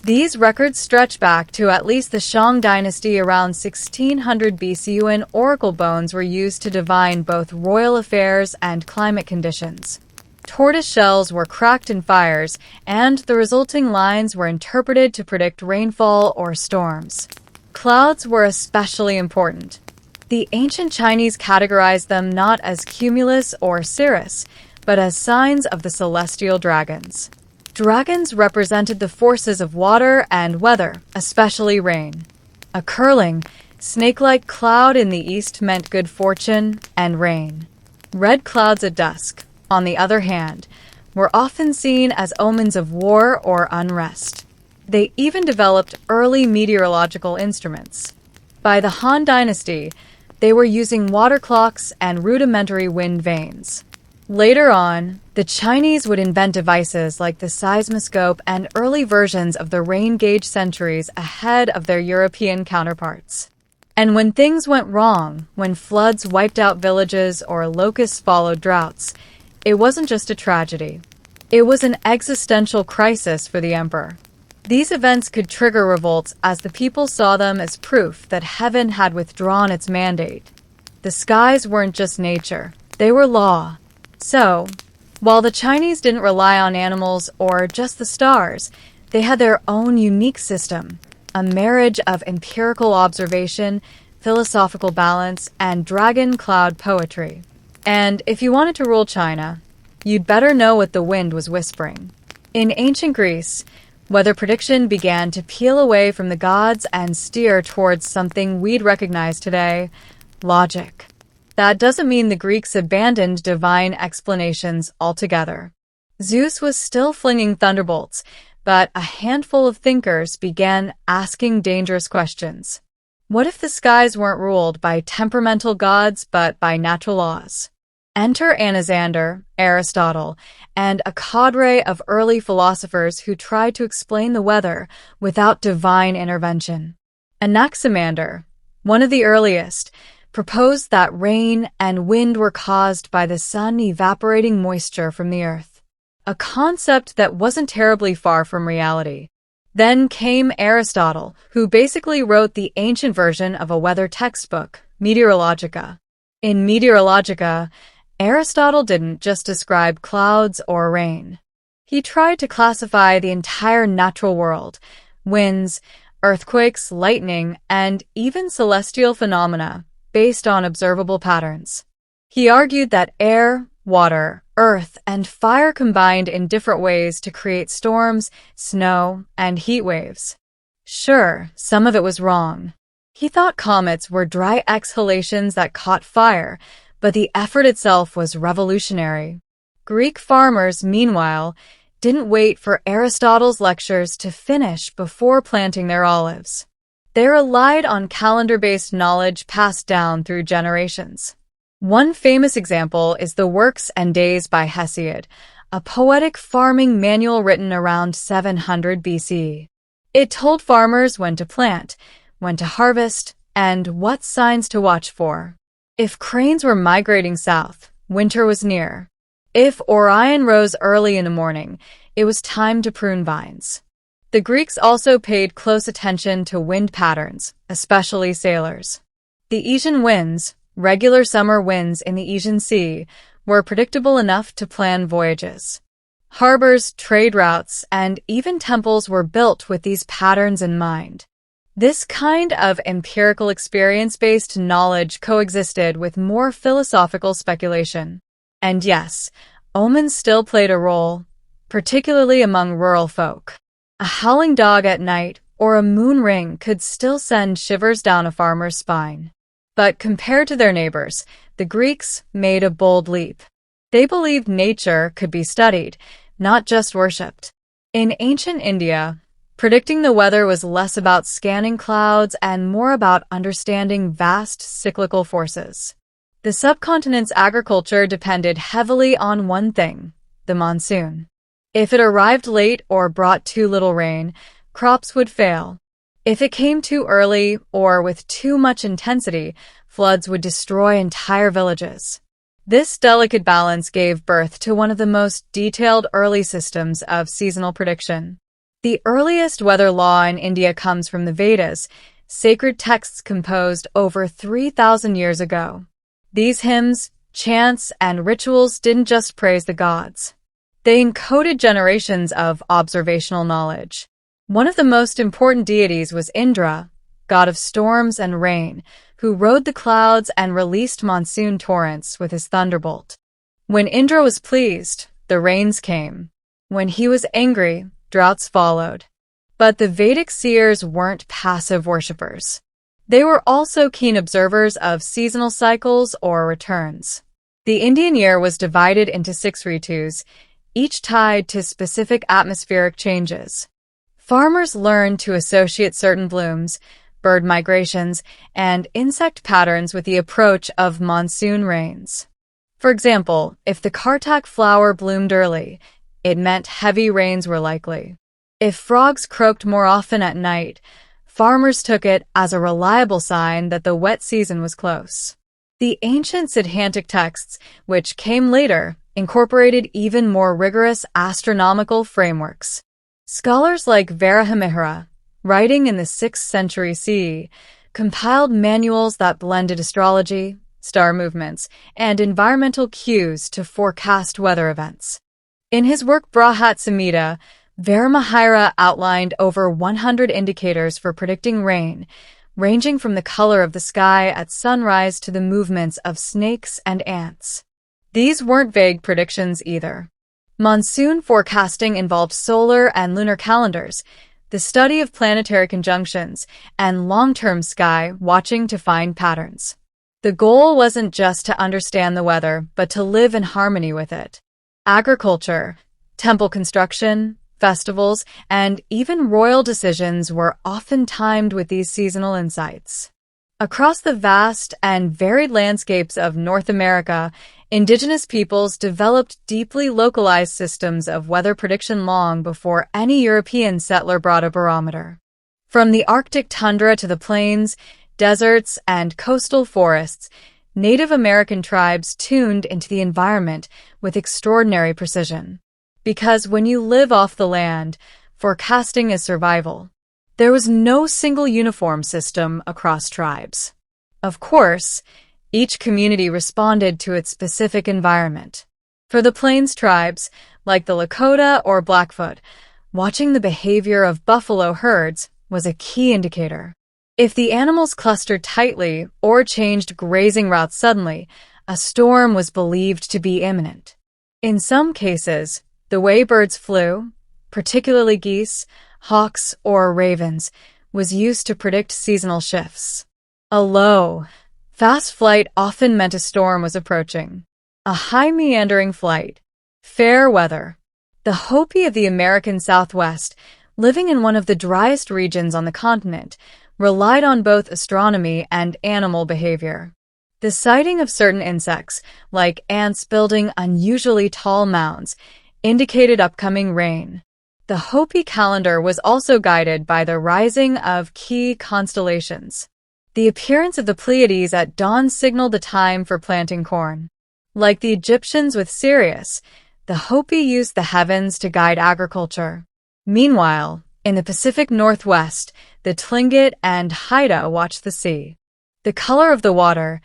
These records stretch back to at least the Shang dynasty around 1600 BC, when oracle bones were used to divine both royal affairs and climate conditions. Tortoise shells were cracked in fires, and the resulting lines were interpreted to predict rainfall or storms. Clouds were especially important. The ancient Chinese categorized them not as cumulus or cirrus, but as signs of the celestial dragons. Dragons represented the forces of water and weather, especially rain. A curling, snake-like cloud in the east meant good fortune and rain. Red clouds at dusk, on the other hand, were often seen as omens of war or unrest. They even developed early meteorological instruments. By the Han Dynasty, they were using water clocks and rudimentary wind vanes. Later on, the Chinese would invent devices like the seismoscope and early versions of the rain gauge centuries ahead of their European counterparts. And when things went wrong, when floods wiped out villages or locusts followed droughts, it wasn't just a tragedy. It was an existential crisis for the emperor. These events could trigger revolts as the people saw them as proof that heaven had withdrawn its mandate. The skies weren't just nature, they were law. So, while the Chinese didn't rely on animals or just the stars, they had their own unique system, a marriage of empirical observation, philosophical balance, and dragon cloud poetry. And if you wanted to rule China, you'd better know what the wind was whispering. In ancient Greece, weather prediction began to peel away from the gods and steer towards something we'd recognize today: logic. That doesn't mean the Greeks abandoned divine explanations altogether. Zeus was still flinging thunderbolts, but a handful of thinkers began asking dangerous questions. What if the skies weren't ruled by temperamental gods but by natural laws? Enter Anaxander, Aristotle, and a cadre of early philosophers who tried to explain the weather without divine intervention. Anaximander, one of the earliest, proposed that rain and wind were caused by the sun evaporating moisture from the earth, a concept that wasn't terribly far from reality. Then came Aristotle, who basically wrote the ancient version of a weather textbook, Meteorologica. In Meteorologica, Aristotle didn't just describe clouds or rain. He tried to classify the entire natural world: winds, earthquakes, lightning, and even celestial phenomena, based on observable patterns. He argued that air, water, earth, and fire combined in different ways to create storms, snow, and heat waves. Sure, some of it was wrong. He thought comets were dry exhalations that caught fire, but the effort itself was revolutionary. Greek farmers, meanwhile, didn't wait for Aristotle's lectures to finish before planting their olives. They relied on calendar-based knowledge passed down through generations. One famous example is the Works and Days by Hesiod, a poetic farming manual written around 700 BC. It told farmers when to plant, when to harvest, and what signs to watch for. If cranes were migrating south, winter was near. If Orion rose early in the morning, it was time to prune vines. The Greeks also paid close attention to wind patterns, especially sailors. The Aegean winds, regular summer winds in the Aegean Sea, were predictable enough to plan voyages. Harbors, trade routes, and even temples were built with these patterns in mind. This kind of empirical experience-based knowledge coexisted with more philosophical speculation. And yes, omens still played a role, particularly among rural folk. A howling dog at night or a moon ring could still send shivers down a farmer's spine. But compared to their neighbors, the Greeks made a bold leap. They believed nature could be studied, not just worshipped. In ancient India, predicting the weather was less about scanning clouds and more about understanding vast cyclical forces. The subcontinent's agriculture depended heavily on one thing: the monsoon. If it arrived late or brought too little rain, crops would fail. If it came too early or with too much intensity, floods would destroy entire villages. This delicate balance gave birth to one of the most detailed early systems of seasonal prediction. The earliest weather law in India comes from the Vedas, sacred texts composed over 3,000 years ago. These hymns, chants, and rituals didn't just praise the gods. They encoded generations of observational knowledge. One of the most important deities was Indra, god of storms and rain, who rode the clouds and released monsoon torrents with his thunderbolt. When Indra was pleased, the rains came. When he was angry, droughts followed. But the Vedic seers weren't passive worshippers. They were also keen observers of seasonal cycles or returns. The Indian year was divided into 6 ritus, each tied to specific atmospheric changes. Farmers learned to associate certain blooms, bird migrations, and insect patterns with the approach of monsoon rains. For example, if the Kartak flower bloomed early, it meant heavy rains were likely. If frogs croaked more often at night, farmers took it as a reliable sign that the wet season was close. The ancient Siddhantic texts, which came later, incorporated even more rigorous astronomical frameworks. Scholars like Varahamihira, writing in the 6th century CE, compiled manuals that blended astrology, star movements, and environmental cues to forecast weather events. In his work Brahat Samhita, Varahamihira outlined over 100 indicators for predicting rain, ranging from the color of the sky at sunrise to the movements of snakes and ants. These weren't vague predictions either. Monsoon forecasting involved solar and lunar calendars, the study of planetary conjunctions, and long-term sky watching to find patterns. The goal wasn't just to understand the weather, but to live in harmony with it. Agriculture, temple construction, festivals, and even royal decisions were often timed with these seasonal insights. Across the vast and varied landscapes of North America, indigenous peoples developed deeply localized systems of weather prediction long before any European settler brought a barometer. From the Arctic tundra to the plains, deserts, and coastal forests, Native American tribes tuned into the environment with extraordinary precision. Because when you live off the land, forecasting is survival. There was no single uniform system across tribes. Of course, each community responded to its specific environment. For the Plains tribes, like the Lakota or Blackfoot, watching the behavior of buffalo herds was a key indicator. If the animals clustered tightly or changed grazing routes suddenly, a storm was believed to be imminent. In some cases, the way birds flew, particularly geese, hawks, or ravens, was used to predict seasonal shifts. A low, fast flight often meant a storm was approaching. A high meandering flight, fair weather. The Hopi of the American Southwest, living in one of the driest regions on the continent, relied on both astronomy and animal behavior. The sighting of certain insects, like ants building unusually tall mounds, indicated upcoming rain. The Hopi calendar was also guided by the rising of key constellations. The appearance of the Pleiades at dawn signaled the time for planting corn. Like the Egyptians with Sirius, the Hopi used the heavens to guide agriculture. Meanwhile, in the Pacific Northwest, the Tlingit and Haida watched the sea. The color of the water,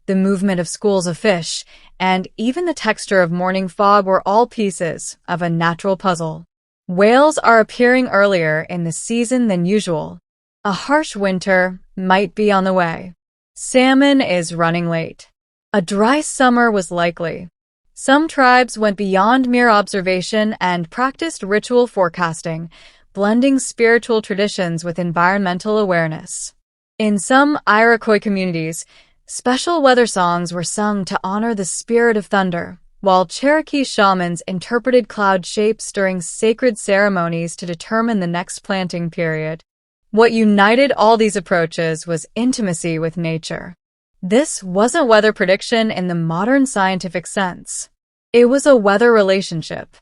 the movement of schools of fish, and even the texture of morning fog were all pieces of a natural puzzle. Whales are appearing earlier in the season than usual. A harsh winter might be on the way. Salmon is running late. A dry summer was likely. Some tribes went beyond mere observation and practiced ritual forecasting, blending spiritual traditions with environmental awareness. In some Iroquois communities, special weather songs were sung to honor the spirit of thunder, while Cherokee shamans interpreted cloud shapes during sacred ceremonies to determine the next planting period. What united all these approaches was intimacy with nature. This wasn't weather prediction in the modern scientific sense. It was a weather relationship.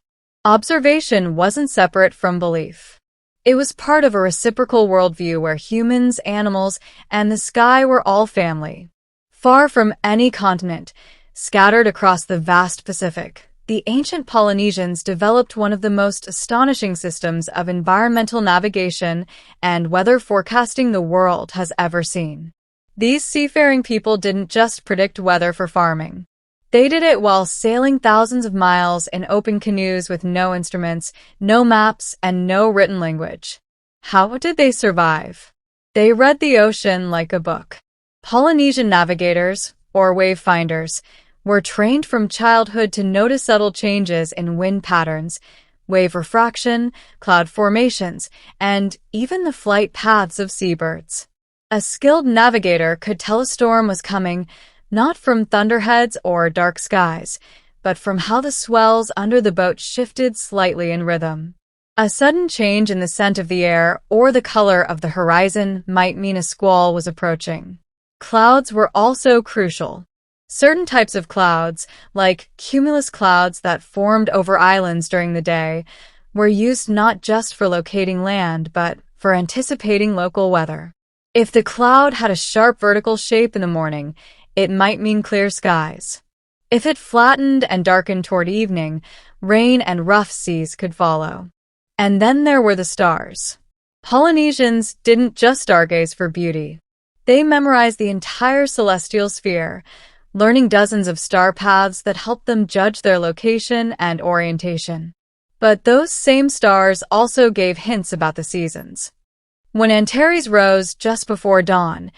Observation wasn't separate from belief. It was part of a reciprocal worldview where humans, animals, and the sky were all family. Far from any continent, scattered across the vast Pacific, the ancient Polynesians developed one of the most astonishing systems of environmental navigation and weather forecasting the world has ever seen. These seafaring people didn't just predict weather for farming. They did it while sailing thousands of miles in open canoes with no instruments, no maps, and no written language. How did they survive? They read the ocean like a book. Polynesian navigators, or wayfinders, were trained from childhood to notice subtle changes in wind patterns, wave refraction, cloud formations, and even the flight paths of seabirds. A skilled navigator could tell a storm was coming not from thunderheads or dark skies, but from how the swells under the boat shifted slightly in rhythm. A sudden change in the scent of the air or the color of the horizon might mean a squall was approaching. Clouds were also crucial. Certain types of clouds, like cumulus clouds that formed over islands during the day, were used not just for locating land, but for anticipating local weather. If the cloud had a sharp vertical shape in the morning, it might mean clear skies. If it flattened and darkened toward evening, rain and rough seas could follow. And then there were the stars. Polynesians didn't just stargaze for beauty. They memorized the entire celestial sphere, learning dozens of star paths that helped them judge their location and orientation. But those same stars also gave hints about the seasons. When Antares rose just before dawn,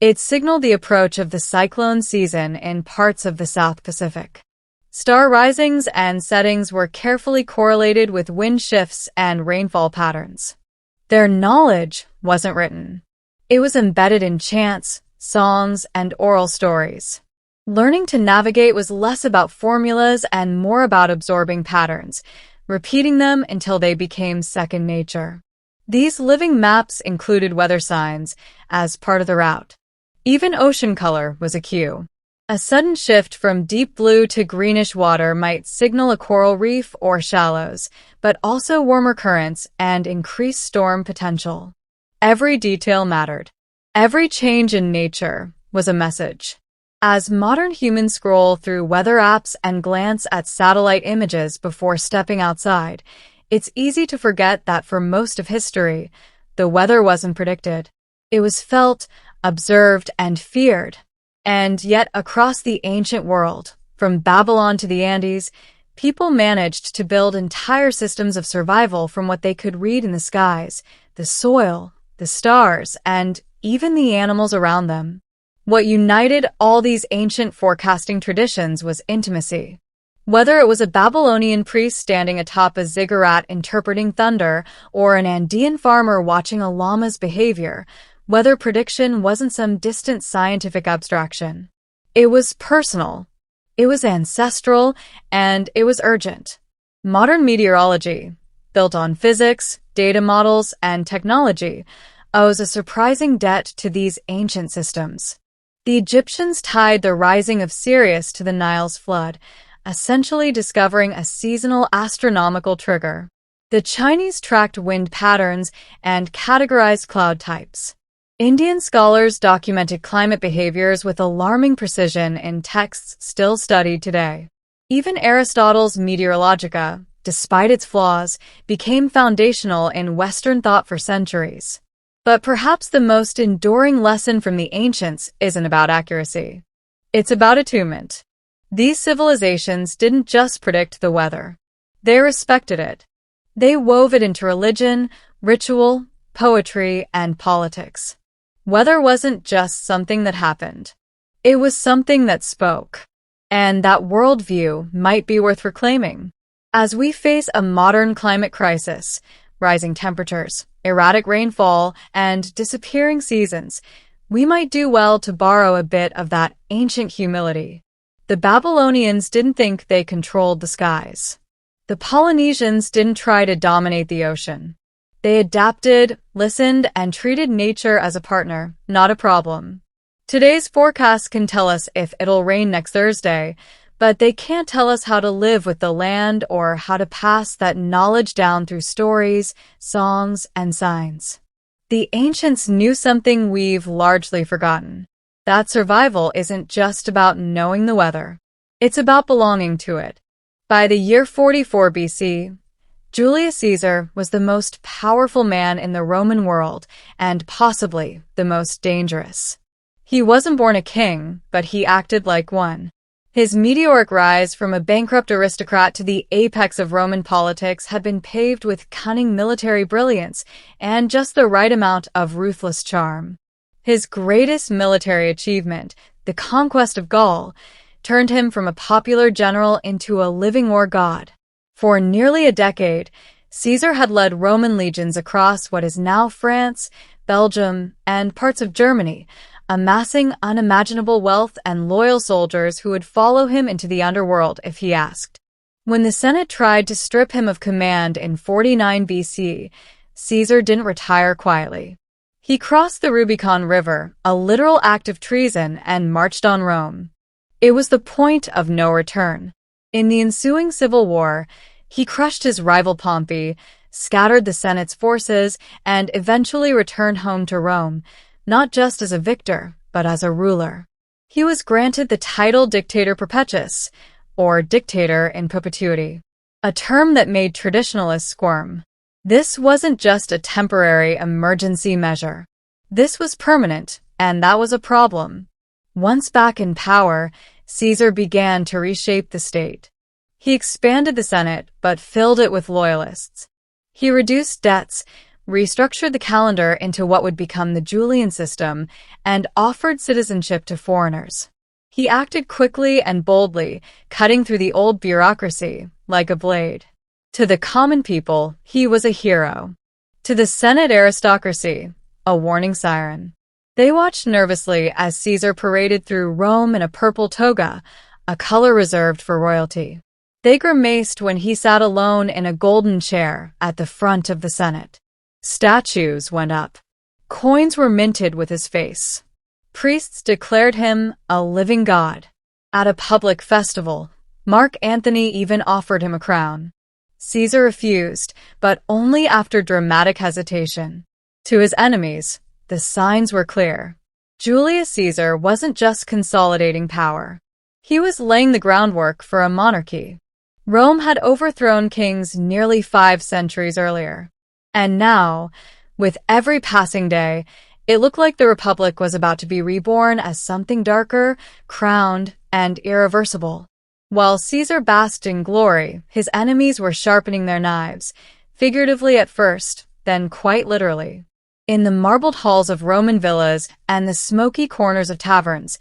it signaled the approach of the cyclone season in parts of the South Pacific. Star risings and settings were carefully correlated with wind shifts and rainfall patterns. Their knowledge wasn't written. It was embedded in chants, songs, and oral stories. Learning to navigate was less about formulas and more about absorbing patterns, repeating them until they became second nature. These living maps included weather signs as part of the route. Even ocean color was a cue. A sudden shift from deep blue to greenish water might signal a coral reef or shallows, but also warmer currents and increased storm potential. Every detail mattered. Every change in nature was a message. As modern humans scroll through weather apps and glance at satellite images before stepping outside, it's easy to forget that for most of history, the weather wasn't predicted. It was felt, observed, and feared. And yet, across the ancient world, from Babylon to the Andes, people managed to build entire systems of survival from what they could read in the skies, the soil, the stars, and even the animals around them. What united all these ancient forecasting traditions was intimacy. Whether it was a Babylonian priest standing atop a ziggurat interpreting thunder, or an Andean farmer watching a llama's behavior, weather prediction wasn't some distant scientific abstraction. It was personal, it was ancestral, and it was urgent. Modern meteorology, built on physics, data models, and technology, owes a surprising debt to these ancient systems. The Egyptians tied the rising of Sirius to the Nile's flood, essentially discovering a seasonal astronomical trigger. The Chinese tracked wind patterns and categorized cloud types. Indian scholars documented climate behaviors with alarming precision in texts still studied today. Even Aristotle's Meteorologica, despite its flaws, became foundational in Western thought for centuries. But perhaps the most enduring lesson from the ancients isn't about accuracy. It's about attunement. These civilizations didn't just predict the weather. They respected it. They wove it into religion, ritual, poetry, and politics. Weather wasn't just something that happened. It was something that spoke. And that worldview might be worth reclaiming. As we face a modern climate crisis, rising temperatures, erratic rainfall, and disappearing seasons, we might do well to borrow a bit of that ancient humility. The Babylonians didn't think they controlled the skies. The Polynesians didn't try to dominate the ocean. They adapted, listened, and treated nature as a partner, not a problem. Today's forecast can tell us if it'll rain next Thursday, but they can't tell us how to live with the land or how to pass that knowledge down through stories, songs, and signs. The ancients knew something we've largely forgotten. That survival isn't just about knowing the weather. It's about belonging to it. By the year 44 BC, Julius Caesar was the most powerful man in the Roman world and possibly the most dangerous. He wasn't born a king, but he acted like one. His meteoric rise from a bankrupt aristocrat to the apex of Roman politics had been paved with cunning military brilliance and just the right amount of ruthless charm. His greatest military achievement, the conquest of Gaul, turned him from a popular general into a living war god. For nearly a decade, Caesar had led Roman legions across what is now France, Belgium, and parts of Germany, amassing unimaginable wealth and loyal soldiers who would follow him into the underworld if he asked. When the Senate tried to strip him of command in 49 BC, Caesar didn't retire quietly. He crossed the Rubicon River, a literal act of treason, and marched on Rome. It was the point of no return. In the ensuing civil war, he crushed his rival Pompey, scattered the Senate's forces, and eventually returned home to Rome, not just as a victor, but as a ruler. He was granted the title Dictator Perpetuus, or dictator in perpetuity, a term that made traditionalists squirm. This wasn't just a temporary emergency measure. This was permanent, and that was a problem. Once back in power, Caesar began to reshape the state. He expanded the Senate, but filled it with loyalists. He reduced debts, restructured the calendar into what would become the Julian system, and offered citizenship to foreigners. He acted quickly and boldly, cutting through the old bureaucracy like a blade. To the common people, he was a hero. To the Senate aristocracy, a warning siren. They watched nervously as Caesar paraded through Rome in a purple toga, a color reserved for royalty. They grimaced when he sat alone in a golden chair at the front of the Senate. Statues went up. Coins were minted with his face. Priests declared him a living god. At a public festival, Mark Antony even offered him a crown. Caesar refused, but only after dramatic hesitation. To his enemies, the signs were clear. Julius Caesar wasn't just consolidating power. He was laying the groundwork for a monarchy. Rome had overthrown kings nearly 5 centuries earlier. And now, with every passing day, it looked like the Republic was about to be reborn as something darker, crowned, and irreversible. While Caesar basked in glory, his enemies were sharpening their knives, figuratively at first, then quite literally. In the marbled halls of Roman villas and the smoky corners of taverns,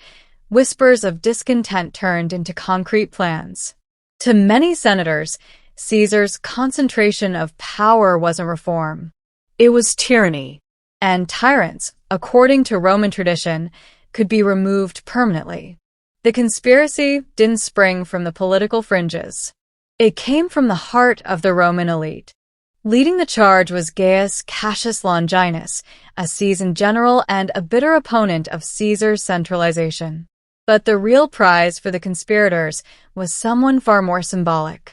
whispers of discontent turned into concrete plans. To many senators, Caesar's concentration of power wasn't reform. It was tyranny. And tyrants, according to Roman tradition, could be removed permanently. The conspiracy didn't spring from the political fringes. It came from the heart of the Roman elite. Leading the charge was Gaius Cassius Longinus, a seasoned general and a bitter opponent of Caesar's centralization. But the real prize for the conspirators was someone far more symbolic.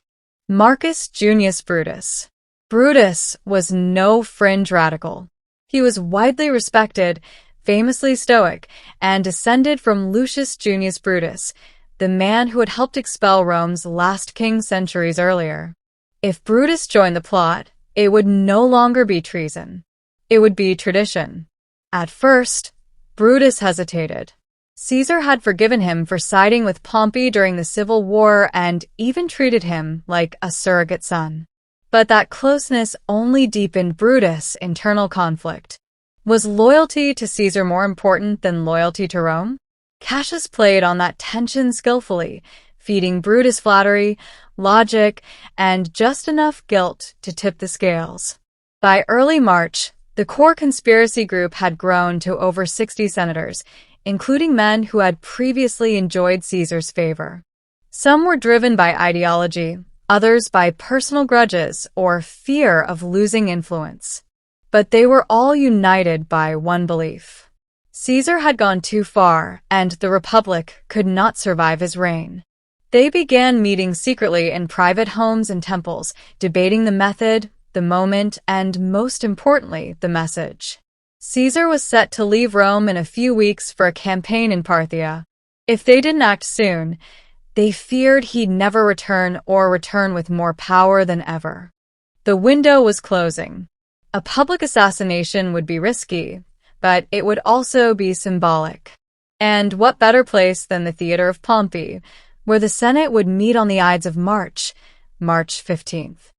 Marcus Junius Brutus. Brutus was no fringe radical. He was widely respected, famously stoic, and descended from Lucius Junius Brutus, the man who had helped expel Rome's last king centuries earlier. If Brutus joined the plot, it would no longer be treason. It would be tradition. At first, Brutus hesitated. Caesar had forgiven him for siding with Pompey during the Civil War and even treated him like a surrogate son. But that closeness only deepened Brutus' internal conflict. Was loyalty to Caesar more important than loyalty to Rome? Cassius played on that tension skillfully, feeding Brutus flattery, logic, and just enough guilt to tip the scales. By early March, the core conspiracy group had grown to over 60 senators, including men who had previously enjoyed Caesar's favor. Some were driven by ideology, others by personal grudges or fear of losing influence. But they were all united by one belief. Caesar had gone too far, and the Republic could not survive his reign. They began meeting secretly in private homes and temples, debating the method, the moment, and most importantly, the message. Caesar was set to leave Rome in a few weeks for a campaign in Parthia. If they didn't act soon, They feared he'd never return or return with more power than ever. The window was closing. A public assassination would be risky, but it would also be symbolic. And what better place than the theater of Pompey, where the Senate would meet on the Ides of March, March 15th.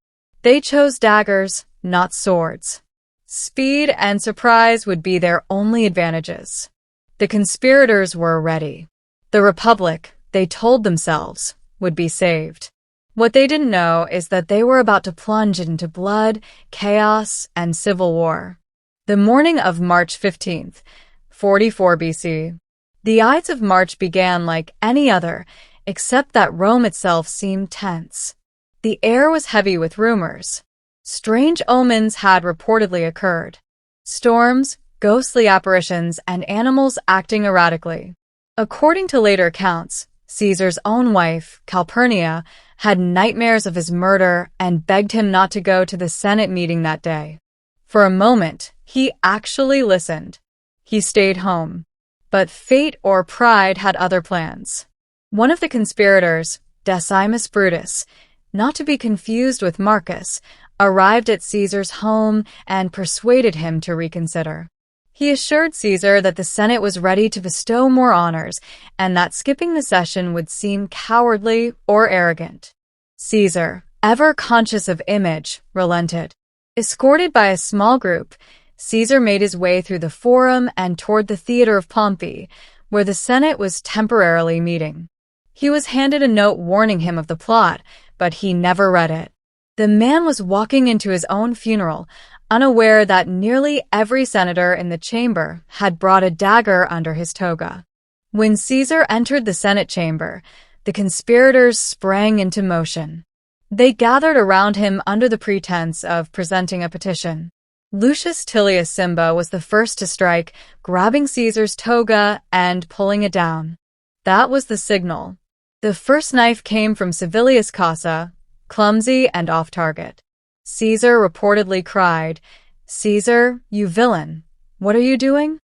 They chose daggers, not swords. Speed and surprise would be their only advantages. The conspirators were ready. The Republic, they told themselves, would be saved. What they didn't know is that they were about to plunge into blood, chaos, and civil war. The morning of March 15th, 44 BC. The Ides of March began like any other, except that Rome itself seemed tense. The air was heavy with rumors. Strange omens had reportedly occurred. Storms, ghostly apparitions, and animals acting erratically. According to later accounts, Caesar's own wife, Calpurnia, had nightmares of his murder and begged him not to go to the Senate meeting that day. For a moment, he actually listened. He stayed home. But fate or pride had other plans. One of the conspirators, Decimus Brutus, not to be confused with Marcus, arrived at Caesar's home and persuaded him to reconsider. He assured Caesar that the Senate was ready to bestow more honors and that skipping the session would seem cowardly or arrogant. Caesar, ever conscious of image, relented. Escorted by a small group, Caesar made his way through the Forum and toward the theater of Pompey, where the Senate was temporarily meeting. He was handed a note warning him of the plot, but he never read it. The man was walking into his own funeral, unaware that nearly every senator in the chamber had brought a dagger under his toga. When Caesar entered the Senate chamber, the conspirators sprang into motion. They gathered around him under the pretense of presenting a petition. Lucius Tullius Cimber was the first to strike, grabbing Caesar's toga and pulling it down. That was the signal. The first knife came from Servilius Casa, clumsy and off-target. Caesar reportedly cried, "Caesar, you villain, what are you doing?"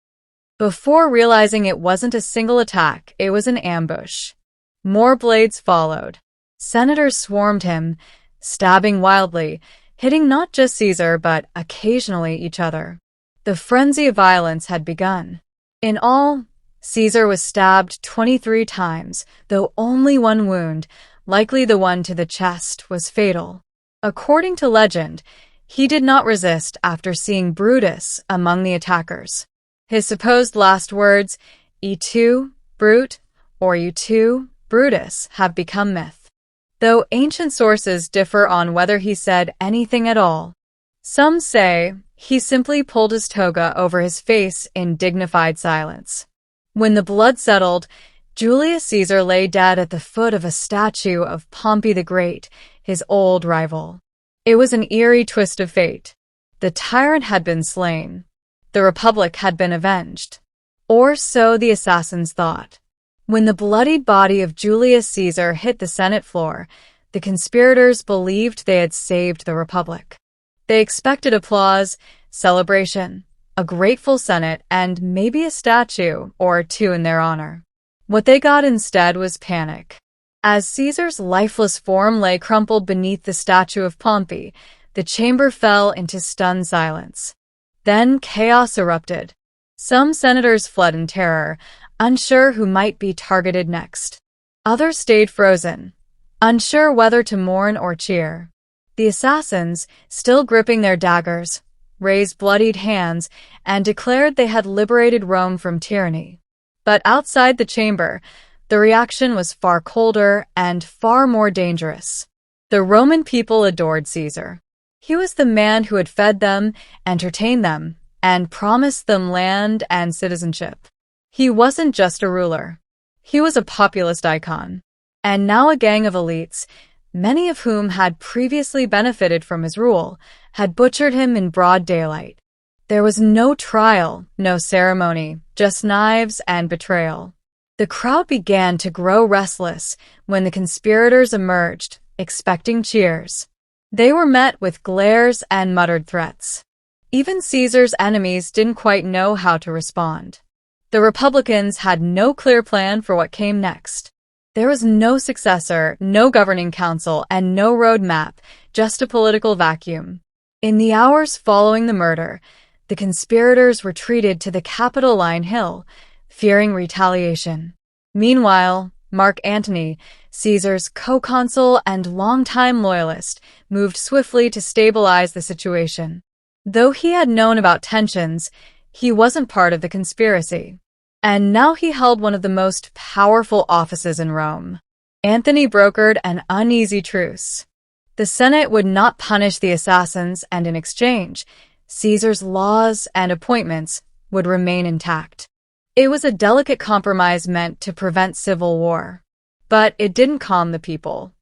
Before realizing it wasn't a single attack, it was an ambush. More blades followed. Senators swarmed him, stabbing wildly, hitting not just Caesar but occasionally each other. The frenzy of violence had begun. In all, Caesar was stabbed 23 times, though only one wound, likely the one to the chest, was fatal. According to legend, he did not resist after seeing Brutus among the attackers. His supposed last words, "E tu, Brute," or "You too, Brutus," have become myth, though ancient sources differ on whether he said anything at all. Some say he simply pulled his toga over his face in dignified silence. When the blood settled, Julius Caesar lay dead at the foot of a statue of Pompey the Great, his old rival. It was an eerie twist of fate. The tyrant had been slain. The Republic had been avenged. Or so the assassins thought. When the bloodied body of Julius Caesar hit the Senate floor, the conspirators believed they had saved the Republic. They expected applause, celebration, a grateful Senate, and maybe a statue or two in their honor. What they got instead was panic. As Caesar's lifeless form lay crumpled beneath the statue of Pompey, the chamber fell into stunned silence. Then chaos erupted. Some senators fled in terror, unsure who might be targeted next. Others stayed frozen, unsure whether to mourn or cheer. The assassins, still gripping their daggers, raised bloodied hands and declared they had liberated Rome from tyranny. But outside the chamber, the reaction was far colder and far more dangerous. The Roman people adored Caesar. He was the man who had fed them, entertained them, and promised them land and citizenship. He wasn't just a ruler. He was a populist icon. And now a gang of elites, many of whom had previously benefited from his rule, had butchered him in broad daylight. There was no trial, no ceremony, just knives and betrayal. The crowd began to grow restless when the conspirators emerged, expecting cheers. They were met with glares and muttered threats. Even Caesar's enemies didn't quite know how to respond. The Republicans had no clear plan for what came next. There was no successor, no governing council, and no roadmap, just a political vacuum. In the hours following the murder, the conspirators retreated to the Capitoline Hill, fearing retaliation. Meanwhile, Mark Antony, Caesar's co-consul and longtime loyalist, moved swiftly to stabilize the situation. Though he had known about tensions, he wasn't part of the conspiracy. And now he held one of the most powerful offices in Rome. Antony brokered an uneasy truce. The Senate would not punish the assassins, and in exchange, Caesar's laws and appointments would remain intact. It was a delicate compromise meant to prevent civil war. But it didn't calm the people.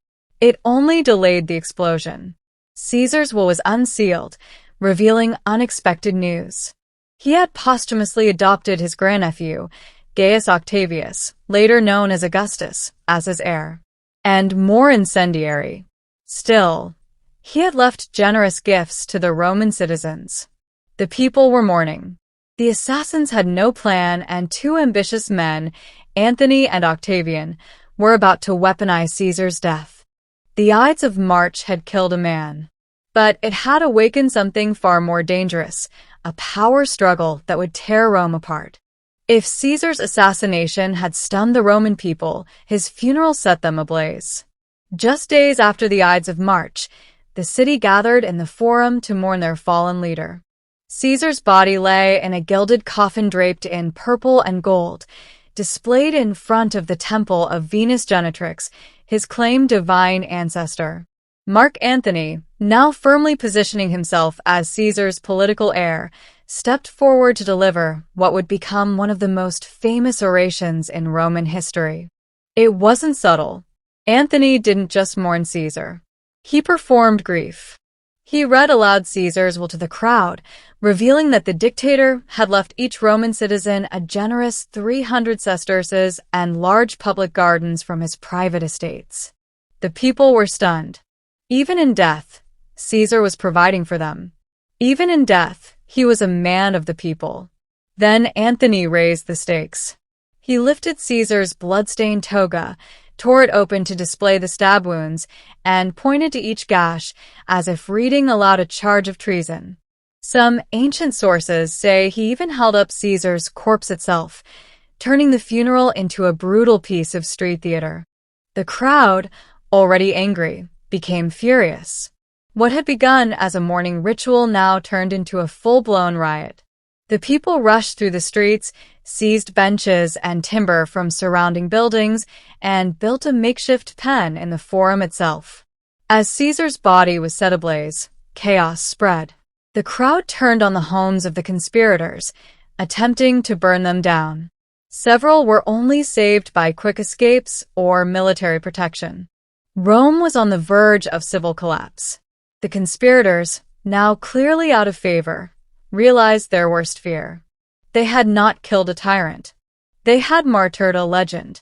It only delayed the explosion. Caesar's will was unsealed, revealing unexpected news. He had posthumously adopted his grandnephew, Gaius Octavius, later known as Augustus, as his heir. And more incendiary still, he had left generous gifts to the Roman citizens. The people were mourning. The assassins had no plan, and two ambitious men, Antony and Octavian, were about to weaponize Caesar's death. The Ides of March had killed a man. But it had awakened something far more dangerous, a power struggle that would tear Rome apart. If Caesar's assassination had stunned the Roman people, his funeral set them ablaze. Just days after the Ides of March, the city gathered in the Forum to mourn their fallen leader. Caesar's body lay in a gilded coffin draped in purple and gold, displayed in front of the temple of Venus Genetrix, his claimed divine ancestor. Mark Antony, now firmly positioning himself as Caesar's political heir, stepped forward to deliver what would become one of the most famous orations in Roman history. It wasn't subtle. Antony didn't just mourn Caesar. He performed grief. He read aloud Caesar's will to the crowd, revealing that the dictator had left each Roman citizen a generous 300 sesterces and large public gardens from his private estates. The people were stunned. Even in death, Caesar was providing for them. Even in death, he was a man of the people. Then Antony raised the stakes. He lifted Caesar's blood-stained toga, tore it open to display the stab wounds, and pointed to each gash as if reading aloud a charge of treason. Some ancient sources say he even held up Caesar's corpse itself, turning the funeral into a brutal piece of street theater. The crowd, already angry, became furious. What had begun as a mourning ritual now turned into a full-blown riot. The people rushed through the streets, seized benches and timber from surrounding buildings, and built a makeshift pen in the Forum itself. As Caesar's body was set ablaze, chaos spread. The crowd turned on the homes of the conspirators, attempting to burn them down. Several were only saved by quick escapes or military protection. Rome was on the verge of civil collapse. The conspirators, now clearly out of favor, realized their worst fear. They had not killed a tyrant. They had martyred a legend.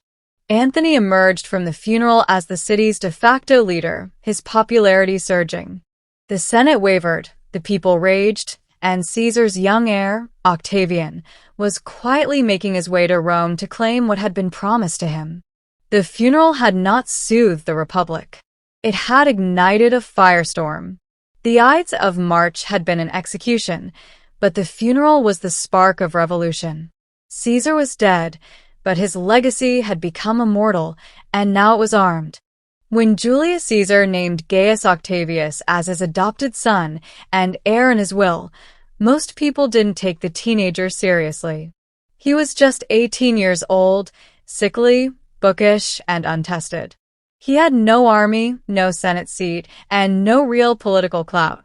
Antony emerged from the funeral as the city's de facto leader, his popularity surging. The Senate wavered, the people raged, and Caesar's young heir, Octavian, was quietly making his way to Rome to claim what had been promised to him. The funeral had not soothed the Republic. It had ignited a firestorm. The Ides of March had been an execution, but the funeral was the spark of revolution. Caesar was dead, but his legacy had become immortal, and now it was armed. When Julius Caesar named Gaius Octavius as his adopted son and heir in his will, most people didn't take the teenager seriously. He was just 18 years old, sickly, bookish, and untested. He had no army, no Senate seat, and no real political clout.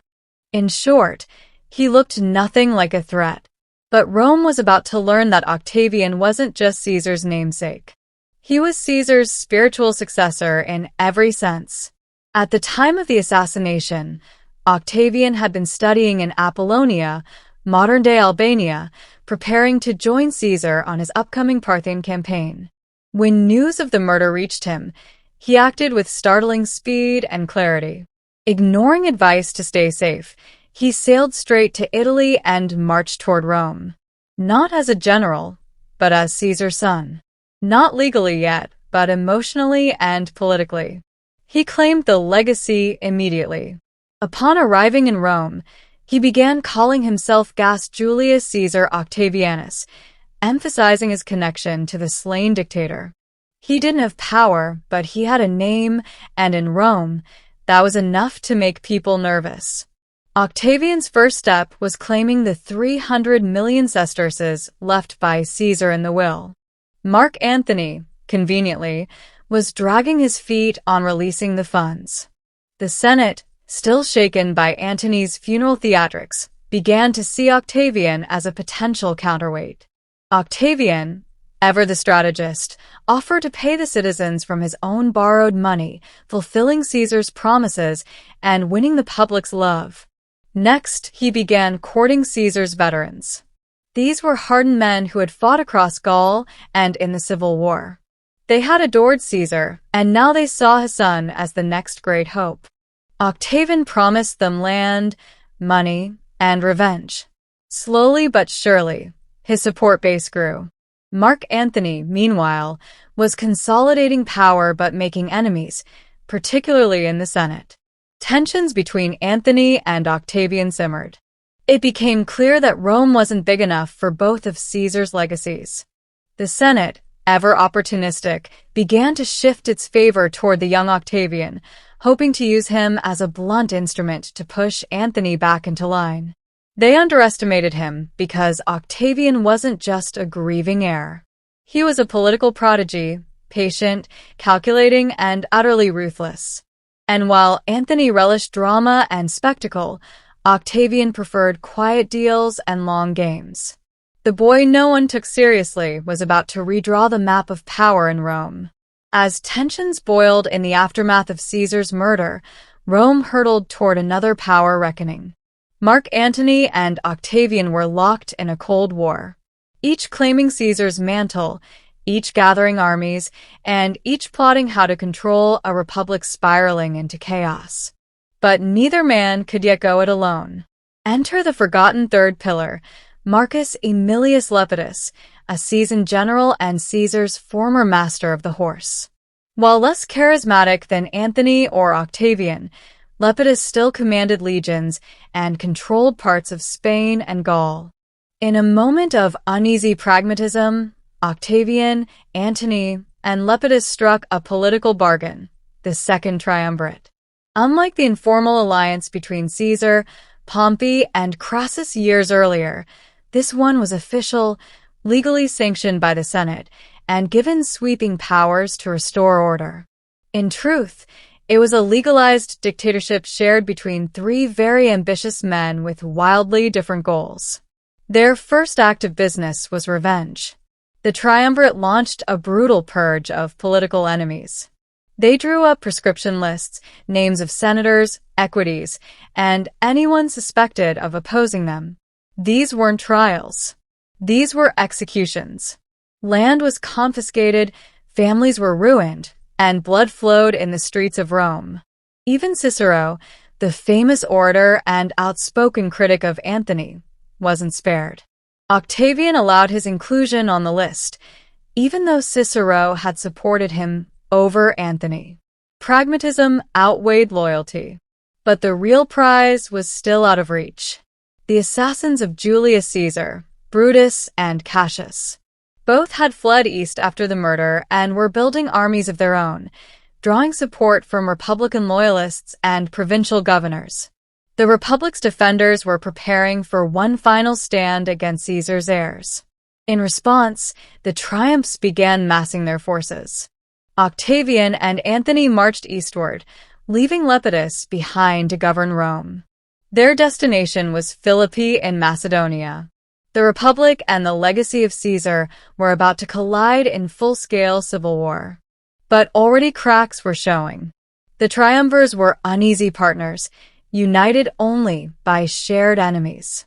In short, he looked nothing like a threat. But Rome was about to learn that Octavian wasn't just Caesar's namesake. He was Caesar's spiritual successor in every sense. At the time of the assassination, Octavian had been studying in Apollonia, modern-day Albania, preparing to join Caesar on his upcoming Parthian campaign. When news of the murder reached him, he acted with startling speed and clarity. Ignoring advice to stay safe, he sailed straight to Italy and marched toward Rome. Not as a general, but as Caesar's son. Not legally yet, but emotionally and politically. He claimed the legacy immediately. Upon arriving in Rome, he began calling himself Gas Julius Caesar Octavianus, emphasizing his connection to the slain dictator. He didn't have power, but he had a name, and in Rome, that was enough to make people nervous. Octavian's first step was claiming the 300 million sesterces left by Caesar in the will. Mark Antony, conveniently, was dragging his feet on releasing the funds. The Senate, still shaken by Antony's funeral theatrics, began to see Octavian as a potential counterweight. Octavian, ever the strategist, offered to pay the citizens from his own borrowed money, fulfilling Caesar's promises and winning the public's love. Next, he began courting Caesar's veterans. These were hardened men who had fought across Gaul and in the Civil War. They had adored Caesar, and now they saw his son as the next great hope. Octavian promised them land, money, and revenge. Slowly but surely, his support base grew. Mark Antony, meanwhile, was consolidating power but making enemies, particularly in the Senate. Tensions between Antony and Octavian simmered. It became clear that Rome wasn't big enough for both of Caesar's legacies. The Senate, ever opportunistic, began to shift its favor toward the young Octavian, hoping to use him as a blunt instrument to push Antony back into line. They underestimated him because Octavian wasn't just a grieving heir. He was a political prodigy, patient, calculating, and utterly ruthless. And while Antony relished drama and spectacle, Octavian preferred quiet deals and long games. The boy no one took seriously was about to redraw the map of power in Rome. As tensions boiled in the aftermath of Caesar's murder, Rome hurtled toward another power reckoning. Mark Antony and Octavian were locked in a cold war, each claiming Caesar's mantle, each gathering armies, and each plotting how to control a republic spiraling into chaos. But neither man could yet go it alone. Enter the forgotten third pillar, Marcus Aemilius Lepidus, a seasoned general and Caesar's former master of the horse. While less charismatic than Antony or Octavian, Lepidus still commanded legions and controlled parts of Spain and Gaul. In a moment of uneasy pragmatism, Octavian, Antony, and Lepidus struck a political bargain, the Second Triumvirate. Unlike the informal alliance between Caesar, Pompey, and Crassus years earlier, this one was official, legally sanctioned by the Senate, and given sweeping powers to restore order. In truth, it was a legalized dictatorship shared between three very ambitious men with wildly different goals. Their first act of business was revenge. The triumvirate launched a brutal purge of political enemies. They drew up prescription lists, names of senators, equities, and anyone suspected of opposing them. These weren't trials. These were executions. Land was confiscated, families were ruined, and blood flowed in the streets of Rome. Even Cicero, the famous orator and outspoken critic of Antony, wasn't spared. Octavian allowed his inclusion on the list, even though Cicero had supported him over Antony. Pragmatism outweighed loyalty. But the real prize was still out of reach. The assassins of Julius Caesar, Brutus, and Cassius. Both had fled east after the murder and were building armies of their own, drawing support from Republican loyalists and provincial governors. The Republic's defenders were preparing for one final stand against Caesar's heirs. In response, the triumphs began massing their forces. Octavian and Antony marched eastward, leaving Lepidus behind to govern Rome. Their destination was Philippi in Macedonia. The Republic and the legacy of Caesar were about to collide in full-scale civil war. But already cracks were showing. The triumvirs were uneasy partners, united only by shared enemies.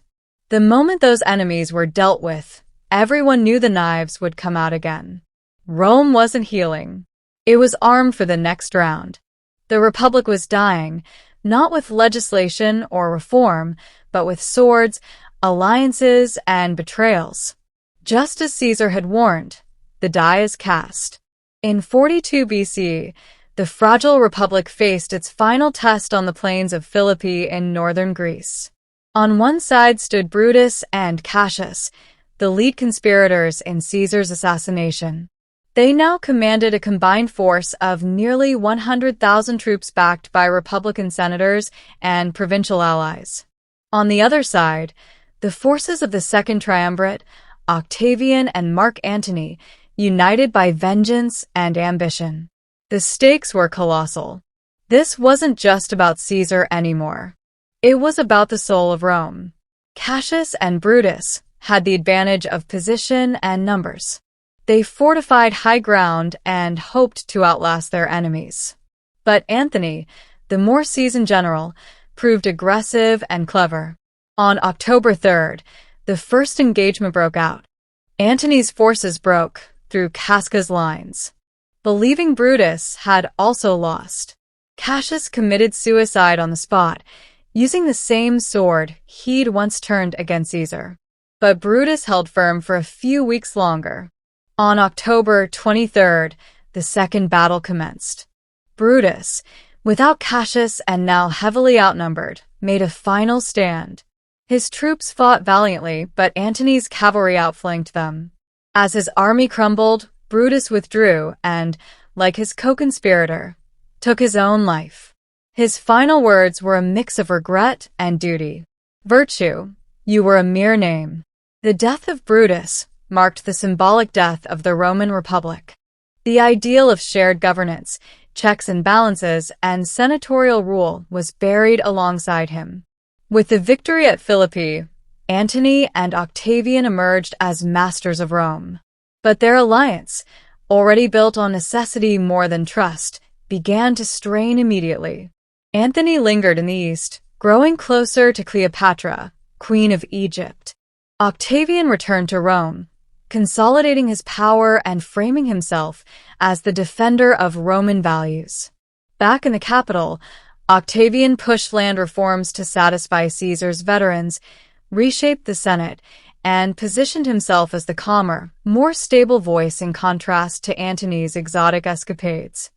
The moment those enemies were dealt with, everyone knew the knives would come out again. Rome wasn't healing. It was armed for the next round. The Republic was dying, not with legislation or reform, but with swords, alliances, and betrayals. Just as Caesar had warned, the die is cast. In 42 BC, the fragile republic faced its final test on the plains of Philippi in northern Greece. On one side stood Brutus and Cassius, the lead conspirators in Caesar's assassination. They now commanded a combined force of nearly 100,000 troops backed by Republican senators and provincial allies. On the other side, the forces of the Second Triumvirate, Octavian and Mark Antony, united by vengeance and ambition. The stakes were colossal. This wasn't just about Caesar anymore. It was about the soul of Rome. Cassius and Brutus had the advantage of position and numbers. They fortified high ground and hoped to outlast their enemies. But Antony, the more seasoned general, proved aggressive and clever. On October 3rd, the first engagement broke out. Antony's forces broke through Casca's lines. Believing Brutus had also lost, Cassius committed suicide on the spot, using the same sword he'd once turned against Caesar. But Brutus held firm for a few weeks longer. On October 23rd, the second battle commenced. Brutus, without Cassius and now heavily outnumbered, made a final stand. His troops fought valiantly, but Antony's cavalry outflanked them. As his army crumbled, Brutus withdrew and, like his co-conspirator, took his own life. His final words were a mix of regret and duty. "Virtue, you were a mere name." The death of Brutus marked the symbolic death of the Roman Republic. The ideal of shared governance, checks and balances, and senatorial rule was buried alongside him. With the victory at Philippi, Antony and Octavian emerged as masters of Rome. But their alliance, already built on necessity more than trust, began to strain immediately. Antony lingered in the east, growing closer to Cleopatra, Queen of Egypt. Octavian returned to Rome, consolidating his power and framing himself as the defender of Roman values. Back in the capital, Octavian pushed land reforms to satisfy Caesar's veterans, reshaped the Senate, and positioned himself as the calmer, more stable voice in contrast to Antony's exotic escapades.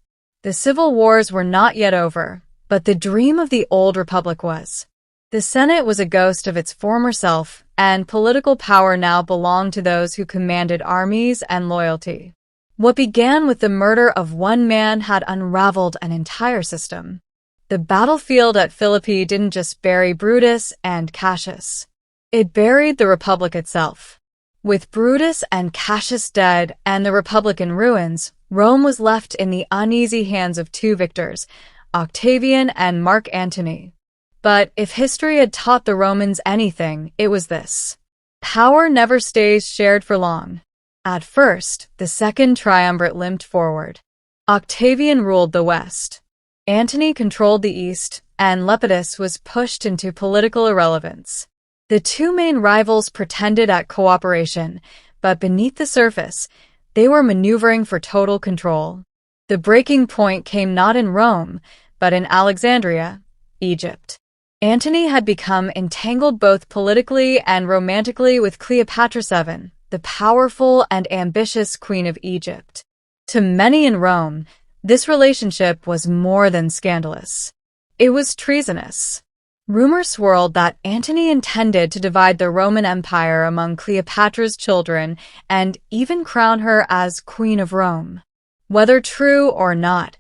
The civil wars were not yet over, but the dream of the old republic was. The Senate was a ghost of its former self, and political power now belonged to those who commanded armies and loyalty. What began with the murder of one man had unraveled an entire system. The battlefield at Philippi didn't just bury Brutus and Cassius. It buried the Republic itself. With Brutus and Cassius dead and the Republic in ruins, Rome was left in the uneasy hands of two victors, Octavian and Mark Antony. But if history had taught the Romans anything, it was this. Power never stays shared for long. At first, the Second Triumvirate limped forward. Octavian ruled the West. Antony controlled the East, and Lepidus was pushed into political irrelevance. The two main rivals pretended at cooperation, but beneath the surface, they were maneuvering for total control. The breaking point came not in Rome, but in Alexandria, Egypt. Antony had become entangled both politically and romantically with Cleopatra VII, the powerful and ambitious Queen of Egypt. To many in Rome, this relationship was more than scandalous. It was treasonous. Rumors swirled that Antony intended to divide the Roman Empire among Cleopatra's children and even crown her as Queen of Rome. Whether true or not,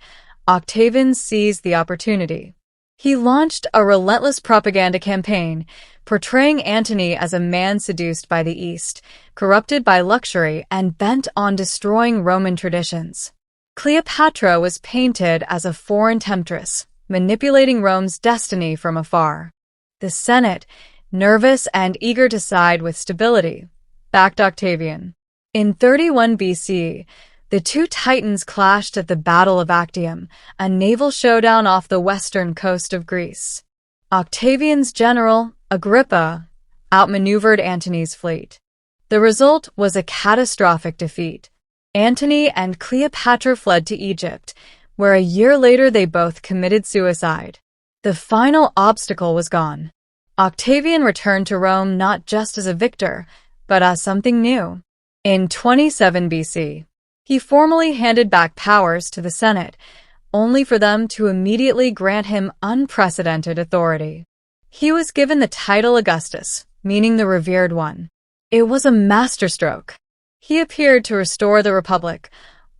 Octavian seized the opportunity. He launched a relentless propaganda campaign, portraying Antony as a man seduced by the East, corrupted by luxury, and bent on destroying Roman traditions. Cleopatra was painted as a foreign temptress, manipulating Rome's destiny from afar. The Senate, nervous and eager to side with stability, backed Octavian. In 31 BC, the two titans clashed at the Battle of Actium, a naval showdown off the western coast of Greece. Octavian's general, Agrippa, outmaneuvered Antony's fleet. The result was a catastrophic defeat. Antony and Cleopatra fled to Egypt, where a year later they both committed suicide. The final obstacle was gone. Octavian returned to Rome not just as a victor, but as something new. In 27 BC, He formally handed back powers to the Senate, only for them to immediately grant him unprecedented authority. He was given the title Augustus, meaning the revered one. It was a masterstroke. He appeared to restore the Republic,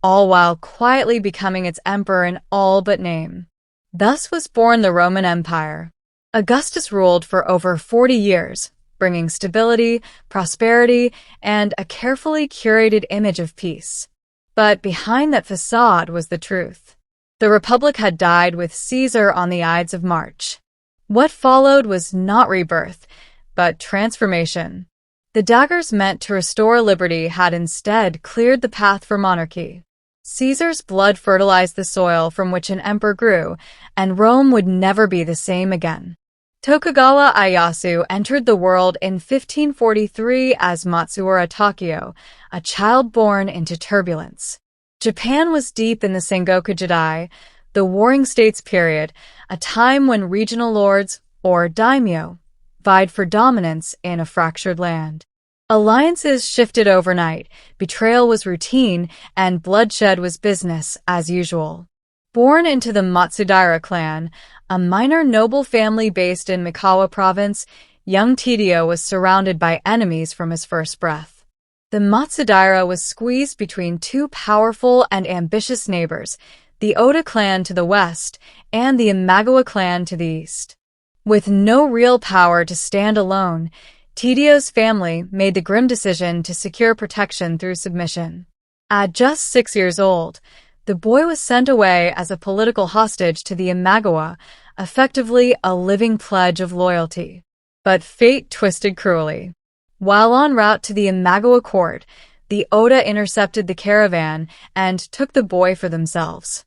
all while quietly becoming its emperor in all but name. Thus was born the Roman Empire. Augustus ruled for over 40 years, bringing stability, prosperity, and a carefully curated image of peace. But behind that facade was the truth. The Republic had died with Caesar on the Ides of March. What followed was not rebirth, but transformation. The daggers meant to restore liberty had instead cleared the path for monarchy. Caesar's blood fertilized the soil from which an emperor grew, and Rome would never be the same again. Tokugawa Ieyasu entered the world in 1543 as Matsuura Takeo, a child born into turbulence. Japan was deep in the Sengoku Jidai, the Warring States period, a time when regional lords, or daimyo, vied for dominance in a fractured land. Alliances shifted overnight, betrayal was routine, and bloodshed was business as usual. Born into the Matsudaira clan, a minor noble family based in Mikawa province, young Tadio was surrounded by enemies from his first breath. The Matsudaira was squeezed between two powerful and ambitious neighbors, the Oda clan to the west and the Imagawa clan to the east. With no real power to stand alone, Tadio's family made the grim decision to secure protection through submission. At just 6 years old, the boy was sent away as a political hostage to the Imagawa, effectively a living pledge of loyalty. But fate twisted cruelly. While en route to the Imagawa court, the Oda intercepted the caravan and took the boy for themselves.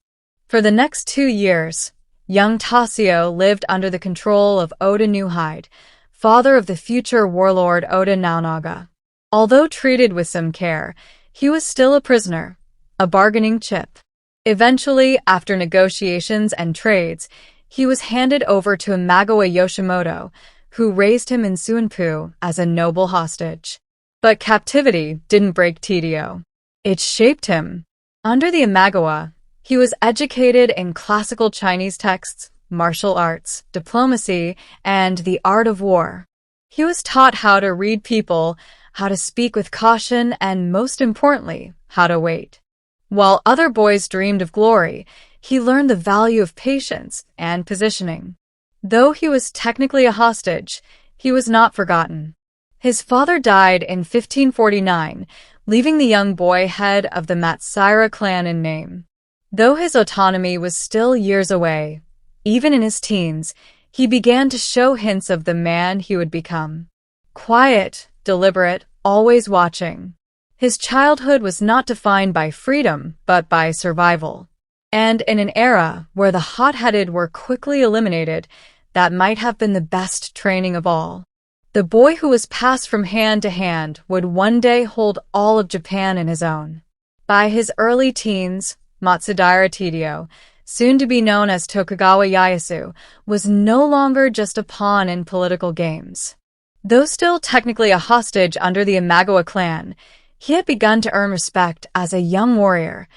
For the next 2 years, young Tasio lived under the control of Oda Nuhide, father of the future warlord Oda Nobunaga. Although treated with some care, he was still a prisoner, a bargaining chip. Eventually, after negotiations and trades, he was handed over to Imagawa Yoshimoto, who raised him in Suanpu as a noble hostage. But captivity didn't break Tadio. It shaped him. Under the Imagawa, he was educated in classical Chinese texts, martial arts, diplomacy, and the art of war. He was taught how to read people, how to speak with caution, and most importantly, how to wait. While other boys dreamed of glory, he learned the value of patience and positioning. Though he was technically a hostage, he was not forgotten. His father died in 1549, leaving the young boy head of the Matsudaira clan in name. Though his autonomy was still years away, even in his teens, he began to show hints of the man he would become. Quiet, deliberate, always watching. His childhood was not defined by freedom, but by survival. And in an era where the hot-headed were quickly eliminated, that might have been the best training of all. The boy who was passed from hand to hand would one day hold all of Japan in his own. By his early teens, Matsudaira Tadio, soon to be known as Tokugawa Ieyasu, was no longer just a pawn in political games. Though still technically a hostage under the Imagawa clan, he had begun to earn respect as a young warrior.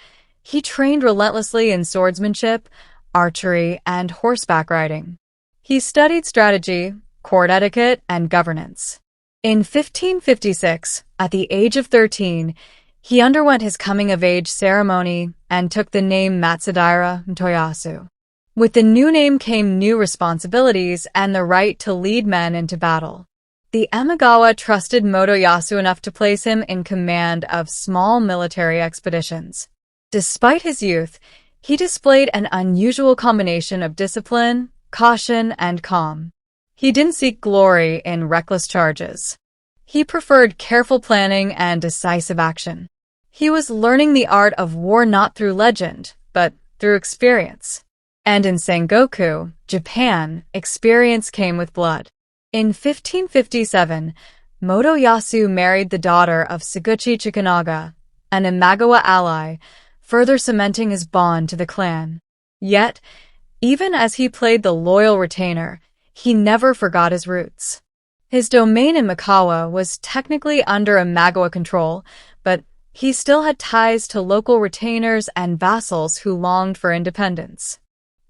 He trained relentlessly in swordsmanship, archery, and horseback riding. He studied strategy, court etiquette, and governance. In 1556, at the age of 13, he underwent his coming-of-age ceremony and took the name Matsudaira Toyasu. With the new name came new responsibilities and the right to lead men into battle. The Imagawa trusted Motoyasu enough to place him in command of small military expeditions. Despite his youth, he displayed an unusual combination of discipline, caution, and calm. He didn't seek glory in reckless charges. He preferred careful planning and decisive action. He was learning the art of war not through legend, but through experience. And in Sengoku, Japan, experience came with blood. In 1557, Motoyasu married the daughter of Saguchi Chikanaga, an Imagawa ally, further cementing his bond to the clan. Yet, even as he played the loyal retainer, he never forgot his roots. His domain in Mikawa was technically under Imagawa control, but he still had ties to local retainers and vassals who longed for independence.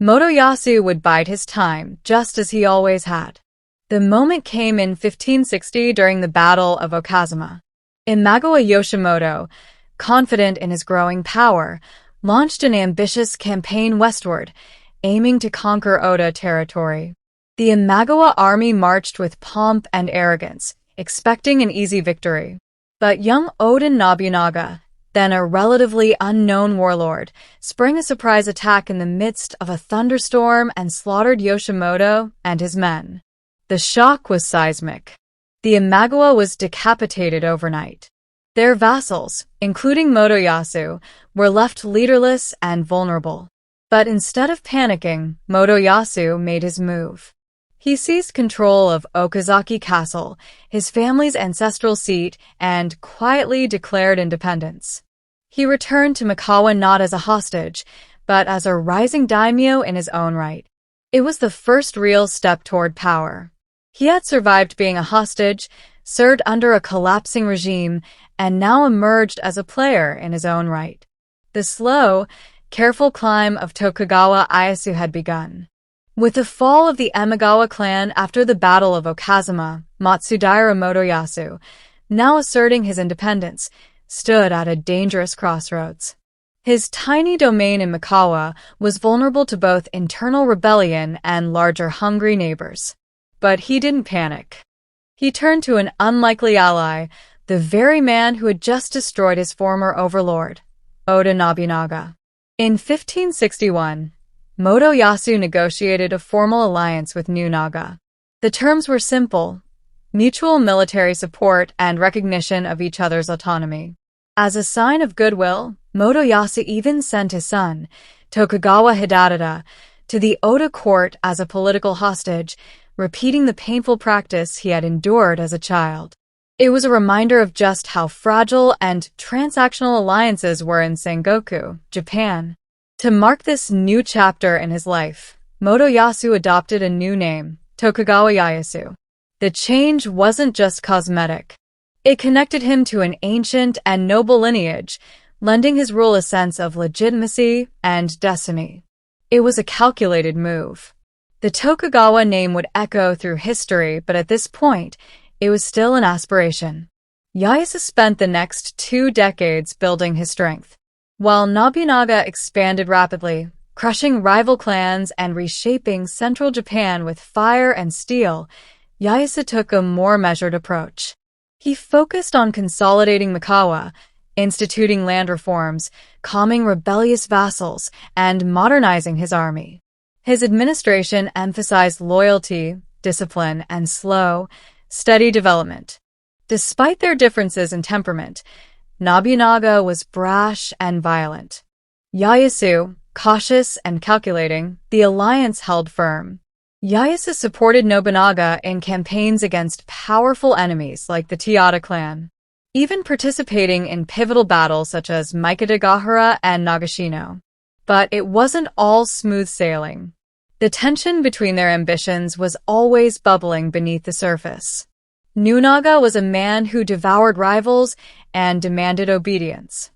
Motoyasu would bide his time, just as he always had. The moment came in 1560 during the Battle of Okazuma. Imagawa Yoshimoto, confident in his growing power, launched an ambitious campaign westward, aiming to conquer Oda territory. The Imagawa army marched with pomp and arrogance, expecting an easy victory. But young Oda Nobunaga, then a relatively unknown warlord, sprang a surprise attack in the midst of a thunderstorm and slaughtered Yoshimoto and his men. The shock was seismic. The Imagawa was decapitated overnight. Their vassals, including Motoyasu, were left leaderless and vulnerable. But instead of panicking, Motoyasu made his move. He seized control of Okazaki Castle, his family's ancestral seat, and quietly declared independence. He returned to Mikawa not as a hostage, but as a rising daimyo in his own right. It was the first real step toward power. He had survived being a hostage, served under a collapsing regime, and now emerged as a player in his own right. The slow, careful climb of Tokugawa Ieyasu had begun. With the fall of the Imagawa clan after the Battle of Okazuma, Matsudaira Motoyasu, now asserting his independence, stood at a dangerous crossroads. His tiny domain in Mikawa was vulnerable to both internal rebellion and larger hungry neighbors. But he didn't panic. He turned to an unlikely ally, the very man who had just destroyed his former overlord, Oda Nobunaga. In 1561, Motoyasu negotiated a formal alliance with New Naga. The terms were simple: mutual military support and recognition of each other's autonomy. As a sign of goodwill, Motoyasu even sent his son, Tokugawa Hidetada, to the Oda court as a political hostage, repeating the painful practice he had endured as a child. It was a reminder of just how fragile and transactional alliances were in Sengoku, Japan. To mark this new chapter in his life, Motoyasu adopted a new name, Tokugawa Ieyasu. The change wasn't just cosmetic. It connected him to an ancient and noble lineage, lending his rule a sense of legitimacy and destiny. It was a calculated move. The Tokugawa name would echo through history, but at this point, it was still an aspiration. Ieyasu spent the next 2 decades building his strength. While Nobunaga expanded rapidly, crushing rival clans and reshaping central Japan with fire and steel, Ieyasu took a more measured approach. He focused on consolidating Mikawa, instituting land reforms, calming rebellious vassals, and modernizing his army. His administration emphasized loyalty, discipline, and slow, steady development. Despite their differences in temperament, Nobunaga was brash and violent. Ieyasu, cautious and calculating, the alliance held firm. Ieyasu supported Nobunaga in campaigns against powerful enemies like the Toyota clan, even participating in pivotal battles such as Mikadagahara and Nagashino. But it wasn't all smooth sailing. The tension between their ambitions was always bubbling beneath the surface. Nobunaga was a man who devoured rivals and demanded obedience.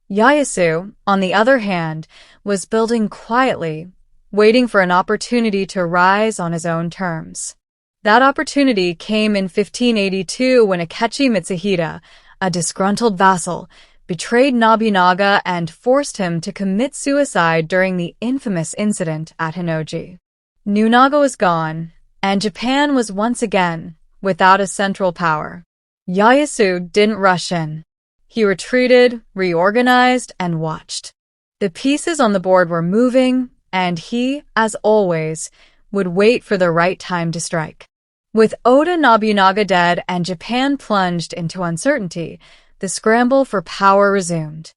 Ieyasu, on the other hand, was building quietly, waiting for an opportunity to rise on his own terms. That opportunity came in 1582 when Akechi Mitsuhide, a disgruntled vassal, betrayed Nobunaga and forced him to commit suicide during the infamous incident at Hinnoji. Nobunaga was gone, and Japan was once again without a central power. Ieyasu didn't rush in. He retreated, reorganized, and watched. The pieces on the board were moving, and he, as always, would wait for the right time to strike. With Oda Nobunaga dead and Japan plunged into uncertainty, the scramble for power resumed.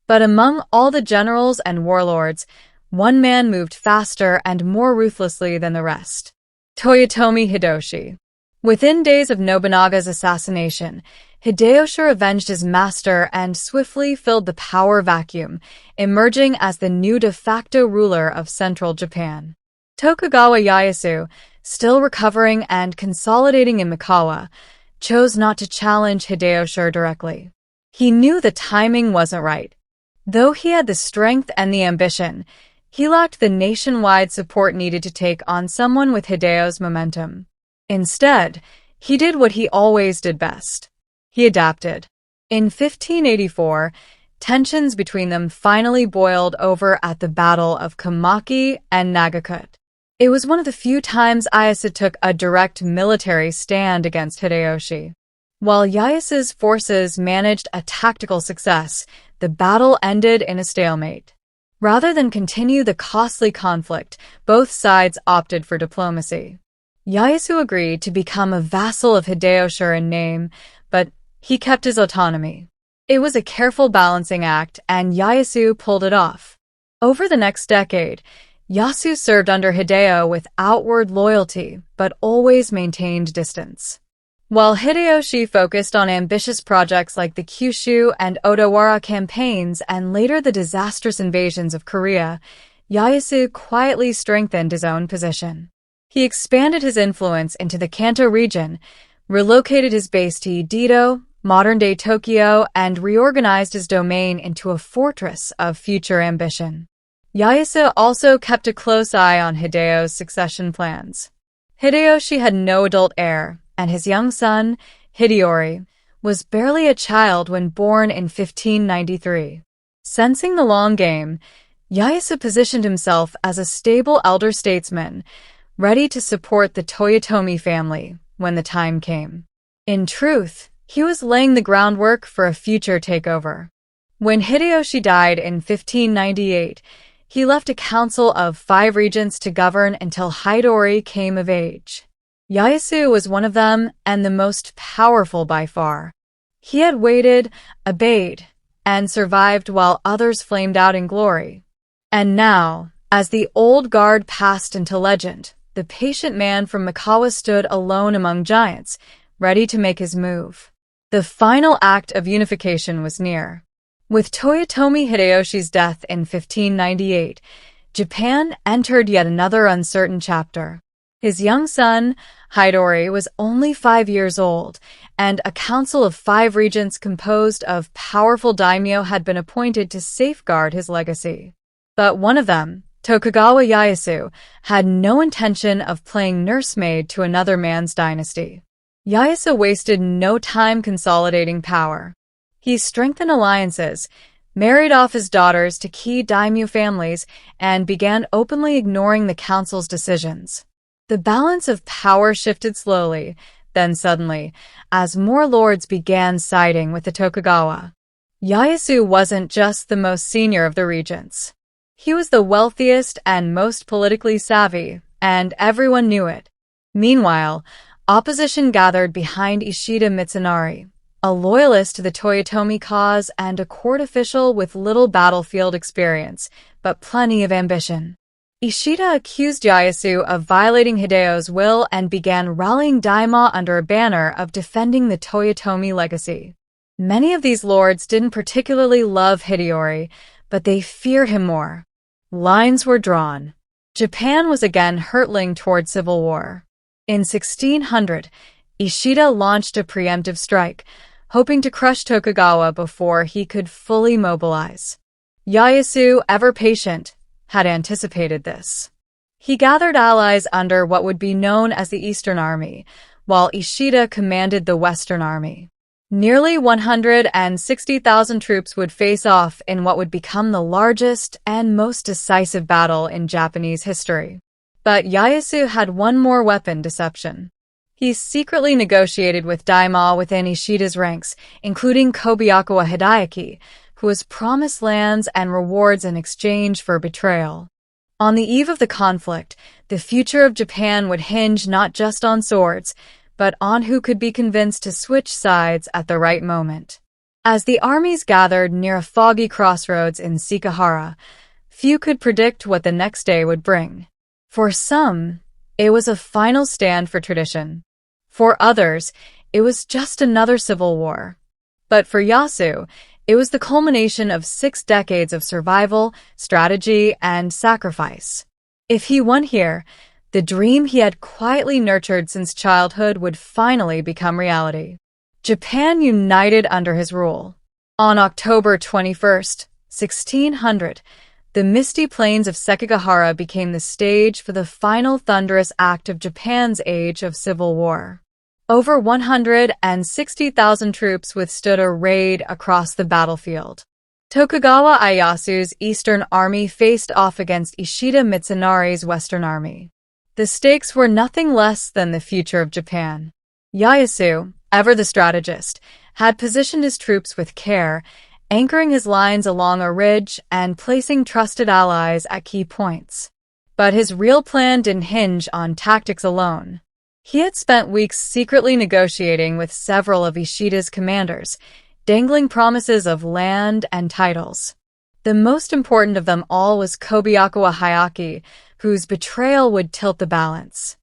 But among all the generals and warlords, one man moved faster and more ruthlessly than the rest: Toyotomi Hideyoshi. Within days of Nobunaga's assassination, Hideyoshi avenged his master and swiftly filled the power vacuum, emerging as the new de facto ruler of central Japan. Tokugawa Ieyasu, still recovering and consolidating in Mikawa, chose not to challenge Hideyoshi directly. He knew the timing wasn't right. Though he had the strength and the ambition, he lacked the nationwide support needed to take on someone with Hideyo's momentum. Instead, he did what he always did best. He adapted. In 1584, tensions between them finally boiled over at the Battle of Kamaki and Nagakut. It was one of the few times Ieyasu took a direct military stand against Hideyoshi. While Ieyasu's forces managed a tactical success, the battle ended in a stalemate. Rather than continue the costly conflict, both sides opted for diplomacy. Ieyasu agreed to become a vassal of Hideyoshi in name, but he kept his autonomy. It was a careful balancing act, and Ieyasu pulled it off. Over the next decade, Ieyasu served under Hideo with outward loyalty, but always maintained distance. While Hideyoshi focused on ambitious projects like the Kyushu and Odawara campaigns and later the disastrous invasions of Korea, Ieyasu quietly strengthened his own position. He expanded his influence into the Kanto region, relocated his base to Edo, modern-day Tokyo, and reorganized his domain into a fortress of future ambition. Ieyasu also kept a close eye on Hideyo's succession plans. Hideyoshi had no adult heir, and his young son, Hideyori, was barely a child when born in 1593. Sensing the long game, Ieyasu positioned himself as a stable elder statesman, ready to support the Toyotomi family when the time came. In truth, he was laying the groundwork for a future takeover. When Hideyoshi died in 1598, he left a council of 5 regents to govern until Hideyori came of age. Ieyasu was one of them, and the most powerful by far. He had waited, obeyed, and survived while others flamed out in glory. And now, as the old guard passed into legend, the patient man from Mikawa stood alone among giants, ready to make his move. The final act of unification was near. With Toyotomi Hideyoshi's death in 1598, Japan entered yet another uncertain chapter. His young son, Hideyori, was only 5 years old, and a council of 5 regents composed of powerful daimyo had been appointed to safeguard his legacy. But one of them, Tokugawa Ieyasu, had no intention of playing nursemaid to another man's dynasty. Ieyasu wasted no time consolidating power. He strengthened alliances, married off his daughters to key daimyo families, and began openly ignoring the council's decisions. The balance of power shifted slowly, then suddenly, as more lords began siding with the Tokugawa. Ieyasu wasn't just the most senior of the regents. He was the wealthiest and most politically savvy, and everyone knew it. Meanwhile, opposition gathered behind Ishida Mitsunari, a loyalist to the Toyotomi cause and a court official with little battlefield experience, but plenty of ambition. Ishida accused Ieyasu of violating Hideyo's will and began rallying daimyo under a banner of defending the Toyotomi legacy. Many of these lords didn't particularly love Hideyori, but they fear him more. Lines were drawn. Japan was again hurtling toward civil war. In 1600, Ishida launched a preemptive strike, hoping to crush Tokugawa before he could fully mobilize. Ieyasu, ever patient, had anticipated this. He gathered allies under what would be known as the Eastern Army, while Ishida commanded the Western Army. Nearly 160,000 troops would face off in what would become the largest and most decisive battle in Japanese history. But Ieyasu had one more weapon: deception. He secretly negotiated with daimyo within Ishida's ranks, including Kobayakawa Hideaki, who was promised lands and rewards in exchange for betrayal. On the eve of the conflict, the future of Japan would hinge not just on swords, but on who could be convinced to switch sides at the right moment. As the armies gathered near a foggy crossroads in Sekihara, few could predict what the next day would bring. For some, it was a final stand for tradition. For others, it was just another civil war. But for Ieyasu, it was the culmination of 6 decades of survival, strategy, and sacrifice. If he won here, the dream he had quietly nurtured since childhood would finally become reality. Japan united under his rule. On October 21st, 1600, the misty plains of Sekigahara became the stage for the final thunderous act of Japan's age of civil war. Over 160,000 troops withstood a raid across the battlefield. Tokugawa Ieyasu's Eastern Army faced off against Ishida Mitsunari's Western Army. The stakes were nothing less than the future of Japan. Ieyasu, ever the strategist, had positioned his troops with care, anchoring his lines along a ridge and placing trusted allies at key points. But his real plan didn't hinge on tactics alone. He had spent weeks secretly negotiating with several of Ishida's commanders, dangling promises of land and titles. The most important of them all was Kobayakawa Hyaki, whose betrayal would tilt the balance.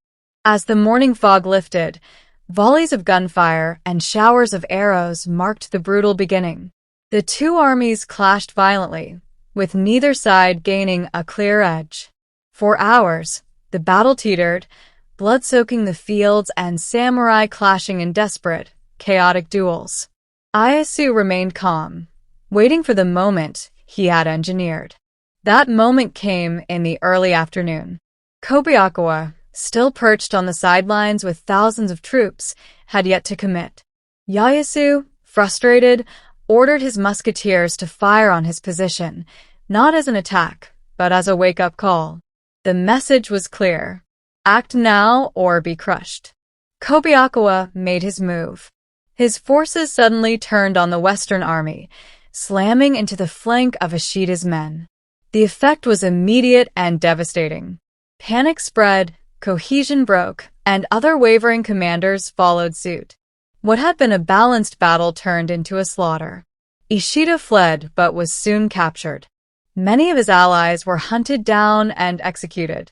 As the morning fog lifted, volleys of gunfire and showers of arrows marked the brutal beginning. The two armies clashed violently, with neither side gaining a clear edge. For hours, the battle teetered, blood soaking the fields and samurai clashing in desperate, chaotic duels. Ieyasu remained calm, waiting for the moment he had engineered. That moment came in the early afternoon. Kobayakawa, still perched on the sidelines with thousands of troops, had yet to commit. Ieyasu, frustrated, ordered his musketeers to fire on his position, not as an attack, but as a wake-up call. The message was clear: act now or be crushed. Kobayakawa made his move. His forces suddenly turned on the Western Army, slamming into the flank of Ishida's men. The effect was immediate and devastating. Panic spread, cohesion broke, and other wavering commanders followed suit. What had been a balanced battle turned into a slaughter. Ishida fled but was soon captured. Many of his allies were hunted down and executed.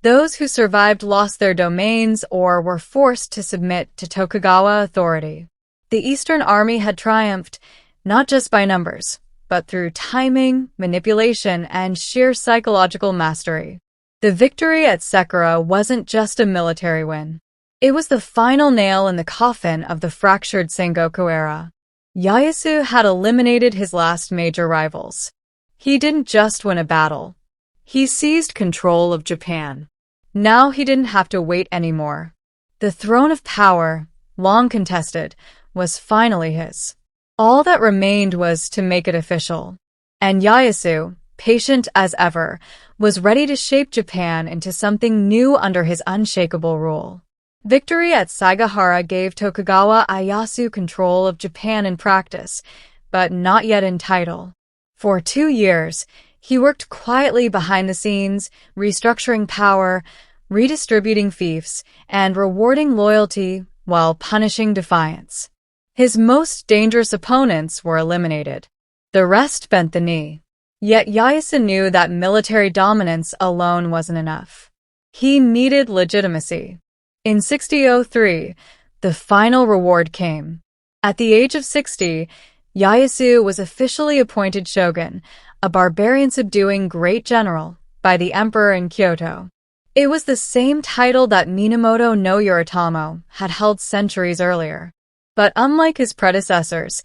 Those who survived lost their domains or were forced to submit to Tokugawa authority. The Eastern Army had triumphed, not just by numbers, but through timing, manipulation, and sheer psychological mastery. The victory at Sekira wasn't just a military win. It was the final nail in the coffin of the fractured Sengoku era. Ieyasu had eliminated his last major rivals. He didn't just win a battle. He seized control of Japan. Now he didn't have to wait anymore. The throne of power, long contested, was finally his. All that remained was to make it official. And Ieyasu, patient as ever, was ready to shape Japan into something new under his unshakable rule. Victory at Sekigahara gave Tokugawa Ieyasu control of Japan in practice, but not yet in title. For 2 years, he worked quietly behind the scenes, restructuring power, redistributing fiefs, and rewarding loyalty while punishing defiance. His most dangerous opponents were eliminated. The rest bent the knee. Yet Ieyasu knew that military dominance alone wasn't enough. He needed legitimacy. In 6003, the final reward came. At the age of 60, Ieyasu was officially appointed shogun, a barbarian-subduing great general, by the emperor in Kyoto. It was the same title that Minamoto no Yoritomo had held centuries earlier. But unlike his predecessors,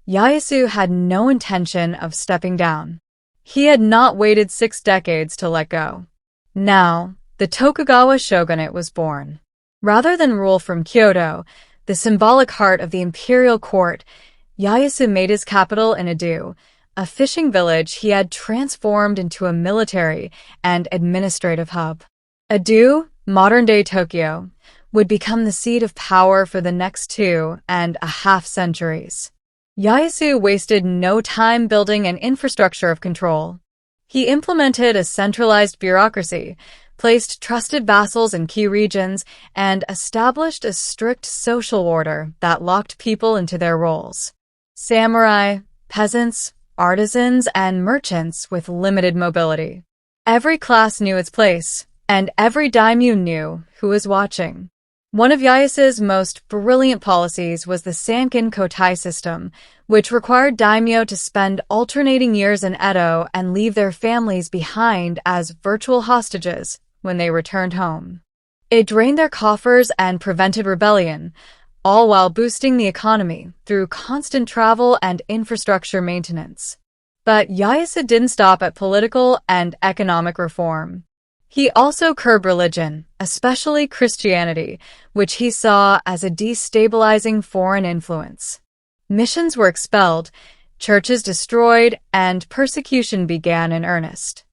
Ieyasu had no intention of stepping down. He had not waited 6 decades to let go. Now, the Tokugawa shogunate was born. Rather than rule from Kyoto, the symbolic heart of the imperial court, Ieyasu made his capital in Edo, a fishing village he had transformed into a military and administrative hub. Edo, modern-day Tokyo, would become the seat of power for the next 2.5 centuries. Ieyasu wasted no time building an infrastructure of control. He implemented a centralized bureaucracy, placed trusted vassals in key regions, and established a strict social order that locked people into their roles. Samurai, peasants, artisans, and merchants with limited mobility. Every class knew its place, and every daimyo knew who was watching. One of Ieyasu's most brilliant policies was the Sankin Kotai system, which required daimyo to spend alternating years in Edo and leave their families behind as virtual hostages when they returned home. It drained their coffers and prevented rebellion, all while boosting the economy through constant travel and infrastructure maintenance. But Ieyasu didn't stop at political and economic reform. He also curbed religion, especially Christianity, which he saw as a destabilizing foreign influence. Missions were expelled, churches destroyed, and persecution began in earnest.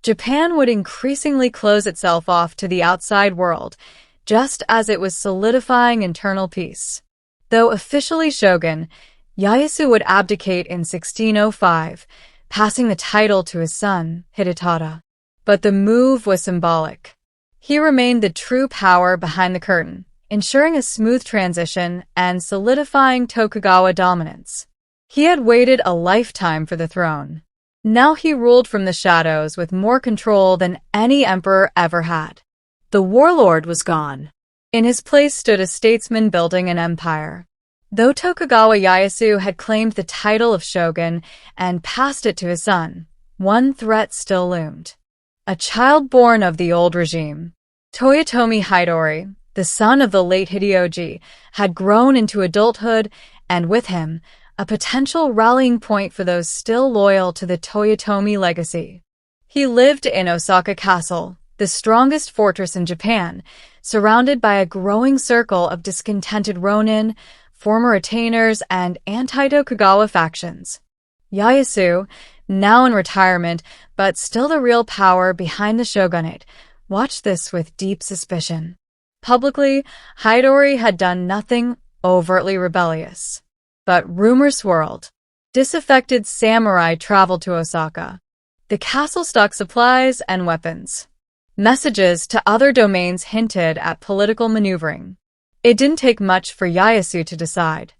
Japan would increasingly close itself off to the outside world, just as it was solidifying internal peace. Though officially shogun, Ieyasu would abdicate in 1605, passing the title to his son, Hidetada. But the move was symbolic. He remained the true power behind the curtain, ensuring a smooth transition and solidifying Tokugawa dominance. He had waited a lifetime for the throne. Now he ruled from the shadows with more control than any emperor ever had. The warlord was gone. In his place stood a statesman building an empire. Though Tokugawa Ieyasu had claimed the title of shogun and passed it to his son, one threat still loomed. A child born of the old regime. Toyotomi Hidori, the son of the late Hideyoji, had grown into adulthood, and with him, a potential rallying point for those still loyal to the Toyotomi legacy. He lived in Osaka Castle, the strongest fortress in Japan, surrounded by a growing circle of discontented ronin, former retainers, and anti-Tokugawa factions. Ieyasu, now in retirement, but still the real power behind the shogunate, watched this with deep suspicion. Publicly, Hidori had done nothing overtly rebellious. But rumors swirled. Disaffected samurai traveled to Osaka. The castle stocked supplies and weapons. Messages to other domains hinted at political maneuvering. It didn't take much for Ieyasu to decide.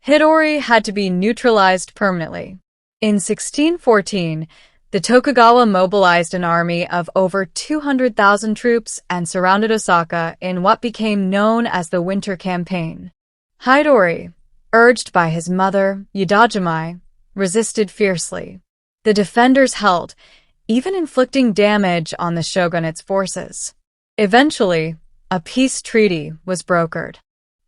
Hidori had to be neutralized permanently. In 1614, the Tokugawa mobilized an army of over 200,000 troops and surrounded Osaka in what became known as the Winter Campaign. Hidori, urged by his mother, Yudajimai, resisted fiercely. The defenders held, even inflicting damage on the shogunate's forces. Eventually, a peace treaty was brokered.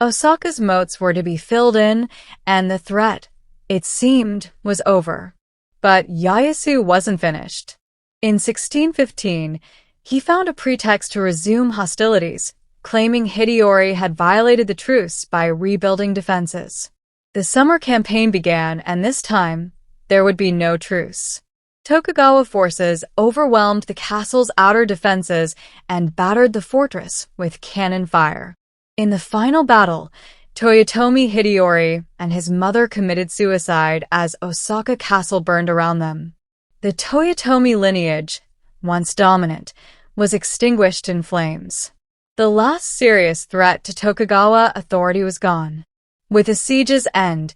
Osaka's moats were to be filled in, and the threat, it seemed, was over. But Ieyasu wasn't finished. In 1615, he found a pretext to resume hostilities, claiming Hideyori had violated the truce by rebuilding defenses. The summer campaign began, and this time, there would be no truce. Tokugawa forces overwhelmed the castle's outer defenses and battered the fortress with cannon fire. In the final battle, Toyotomi Hideyori and his mother committed suicide as Osaka Castle burned around them. The Toyotomi lineage, once dominant, was extinguished in flames. The last serious threat to Tokugawa authority was gone. With the siege's end,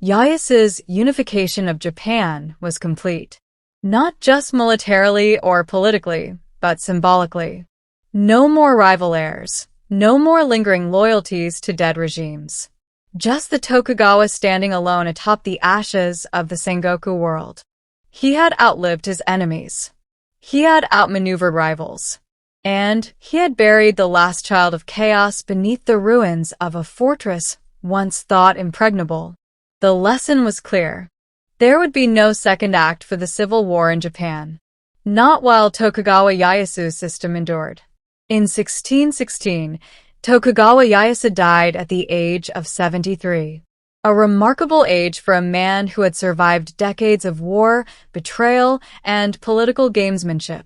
Ieyasu's unification of Japan was complete. Not just militarily or politically, but symbolically. No more rival heirs. No more lingering loyalties to dead regimes. Just the Tokugawa standing alone atop the ashes of the Sengoku world. He had outlived his enemies. He had outmaneuvered rivals. And he had buried the last child of chaos beneath the ruins of a fortress once thought impregnable. The lesson was clear. There would be no second act for the civil war in Japan. Not while Tokugawa Ieyasu's system endured. In 1616, Tokugawa Ieyasu died at the age of 73. A remarkable age for a man who had survived decades of war, betrayal, and political gamesmanship.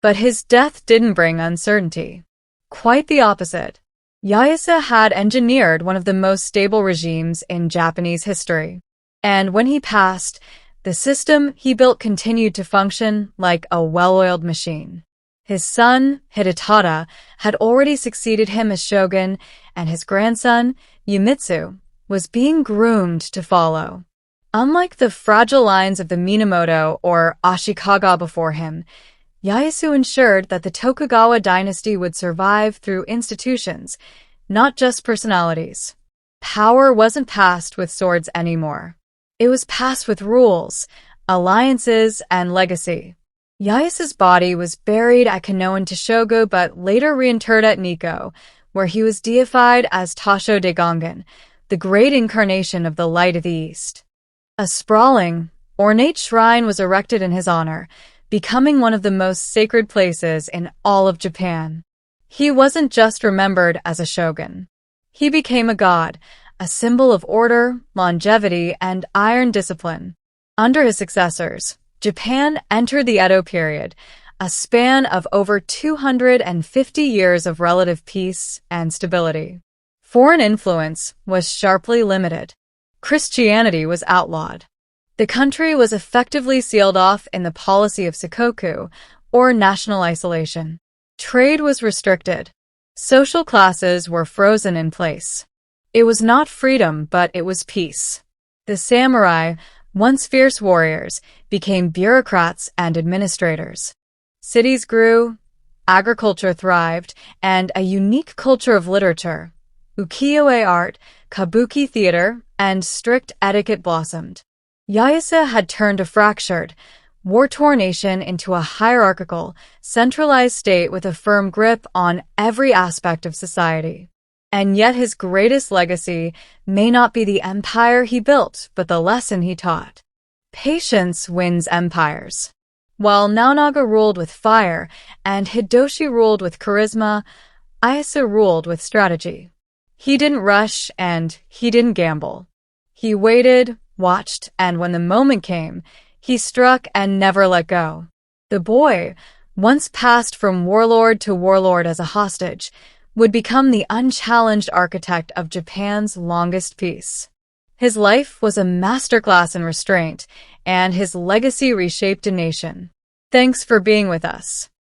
But his death didn't bring uncertainty. Quite the opposite. Ieyasu had engineered one of the most stable regimes in Japanese history. And when he passed, the system he built continued to function like a well-oiled machine. His son, Hidetada, had already succeeded him as shogun, and his grandson, Iemitsu, was being groomed to follow. Unlike the fragile lines of the Minamoto or Ashikaga before him, Ieyasu ensured that the Tokugawa dynasty would survive through institutions, not just personalities. Power wasn't passed with swords anymore. It was passed with rules, alliances, and legacy. Ieyasu's body was buried at Kanoan Toshogu but later reinterred at Nikko, where he was deified as Tasho Dagongan, the great incarnation of the light of the East. A sprawling, ornate shrine was erected in his honor, becoming one of the most sacred places in all of Japan. He wasn't just remembered as a shogun. He became a god, a symbol of order, longevity, and iron discipline. Under his successors, Japan entered the Edo period, a span of over 250 years of relative peace and stability. Foreign influence was sharply limited. Christianity was outlawed. The country was effectively sealed off in the policy of Sakoku, or national isolation. Trade was restricted. Social classes were frozen in place. It was not freedom, but it was peace. The samurai, once fierce warriors, became bureaucrats and administrators. Cities grew, agriculture thrived, and a unique culture of literature, ukiyo-e art, kabuki theater, and strict etiquette blossomed. Yaesu had turned a fractured, war-torn nation into a hierarchical, centralized state with a firm grip on every aspect of society. And yet his greatest legacy may not be the empire he built, but the lesson he taught. Patience wins empires. While Naonaga ruled with fire and Hideyoshi ruled with charisma, Ieyasu ruled with strategy. He didn't rush and he didn't gamble. He waited, watched, and when the moment came, he struck and never let go. The boy, once passed from warlord to warlord as a hostage, would become the unchallenged architect of Japan's longest peace. His life was a masterclass in restraint, and his legacy reshaped a nation. Thanks for being with us.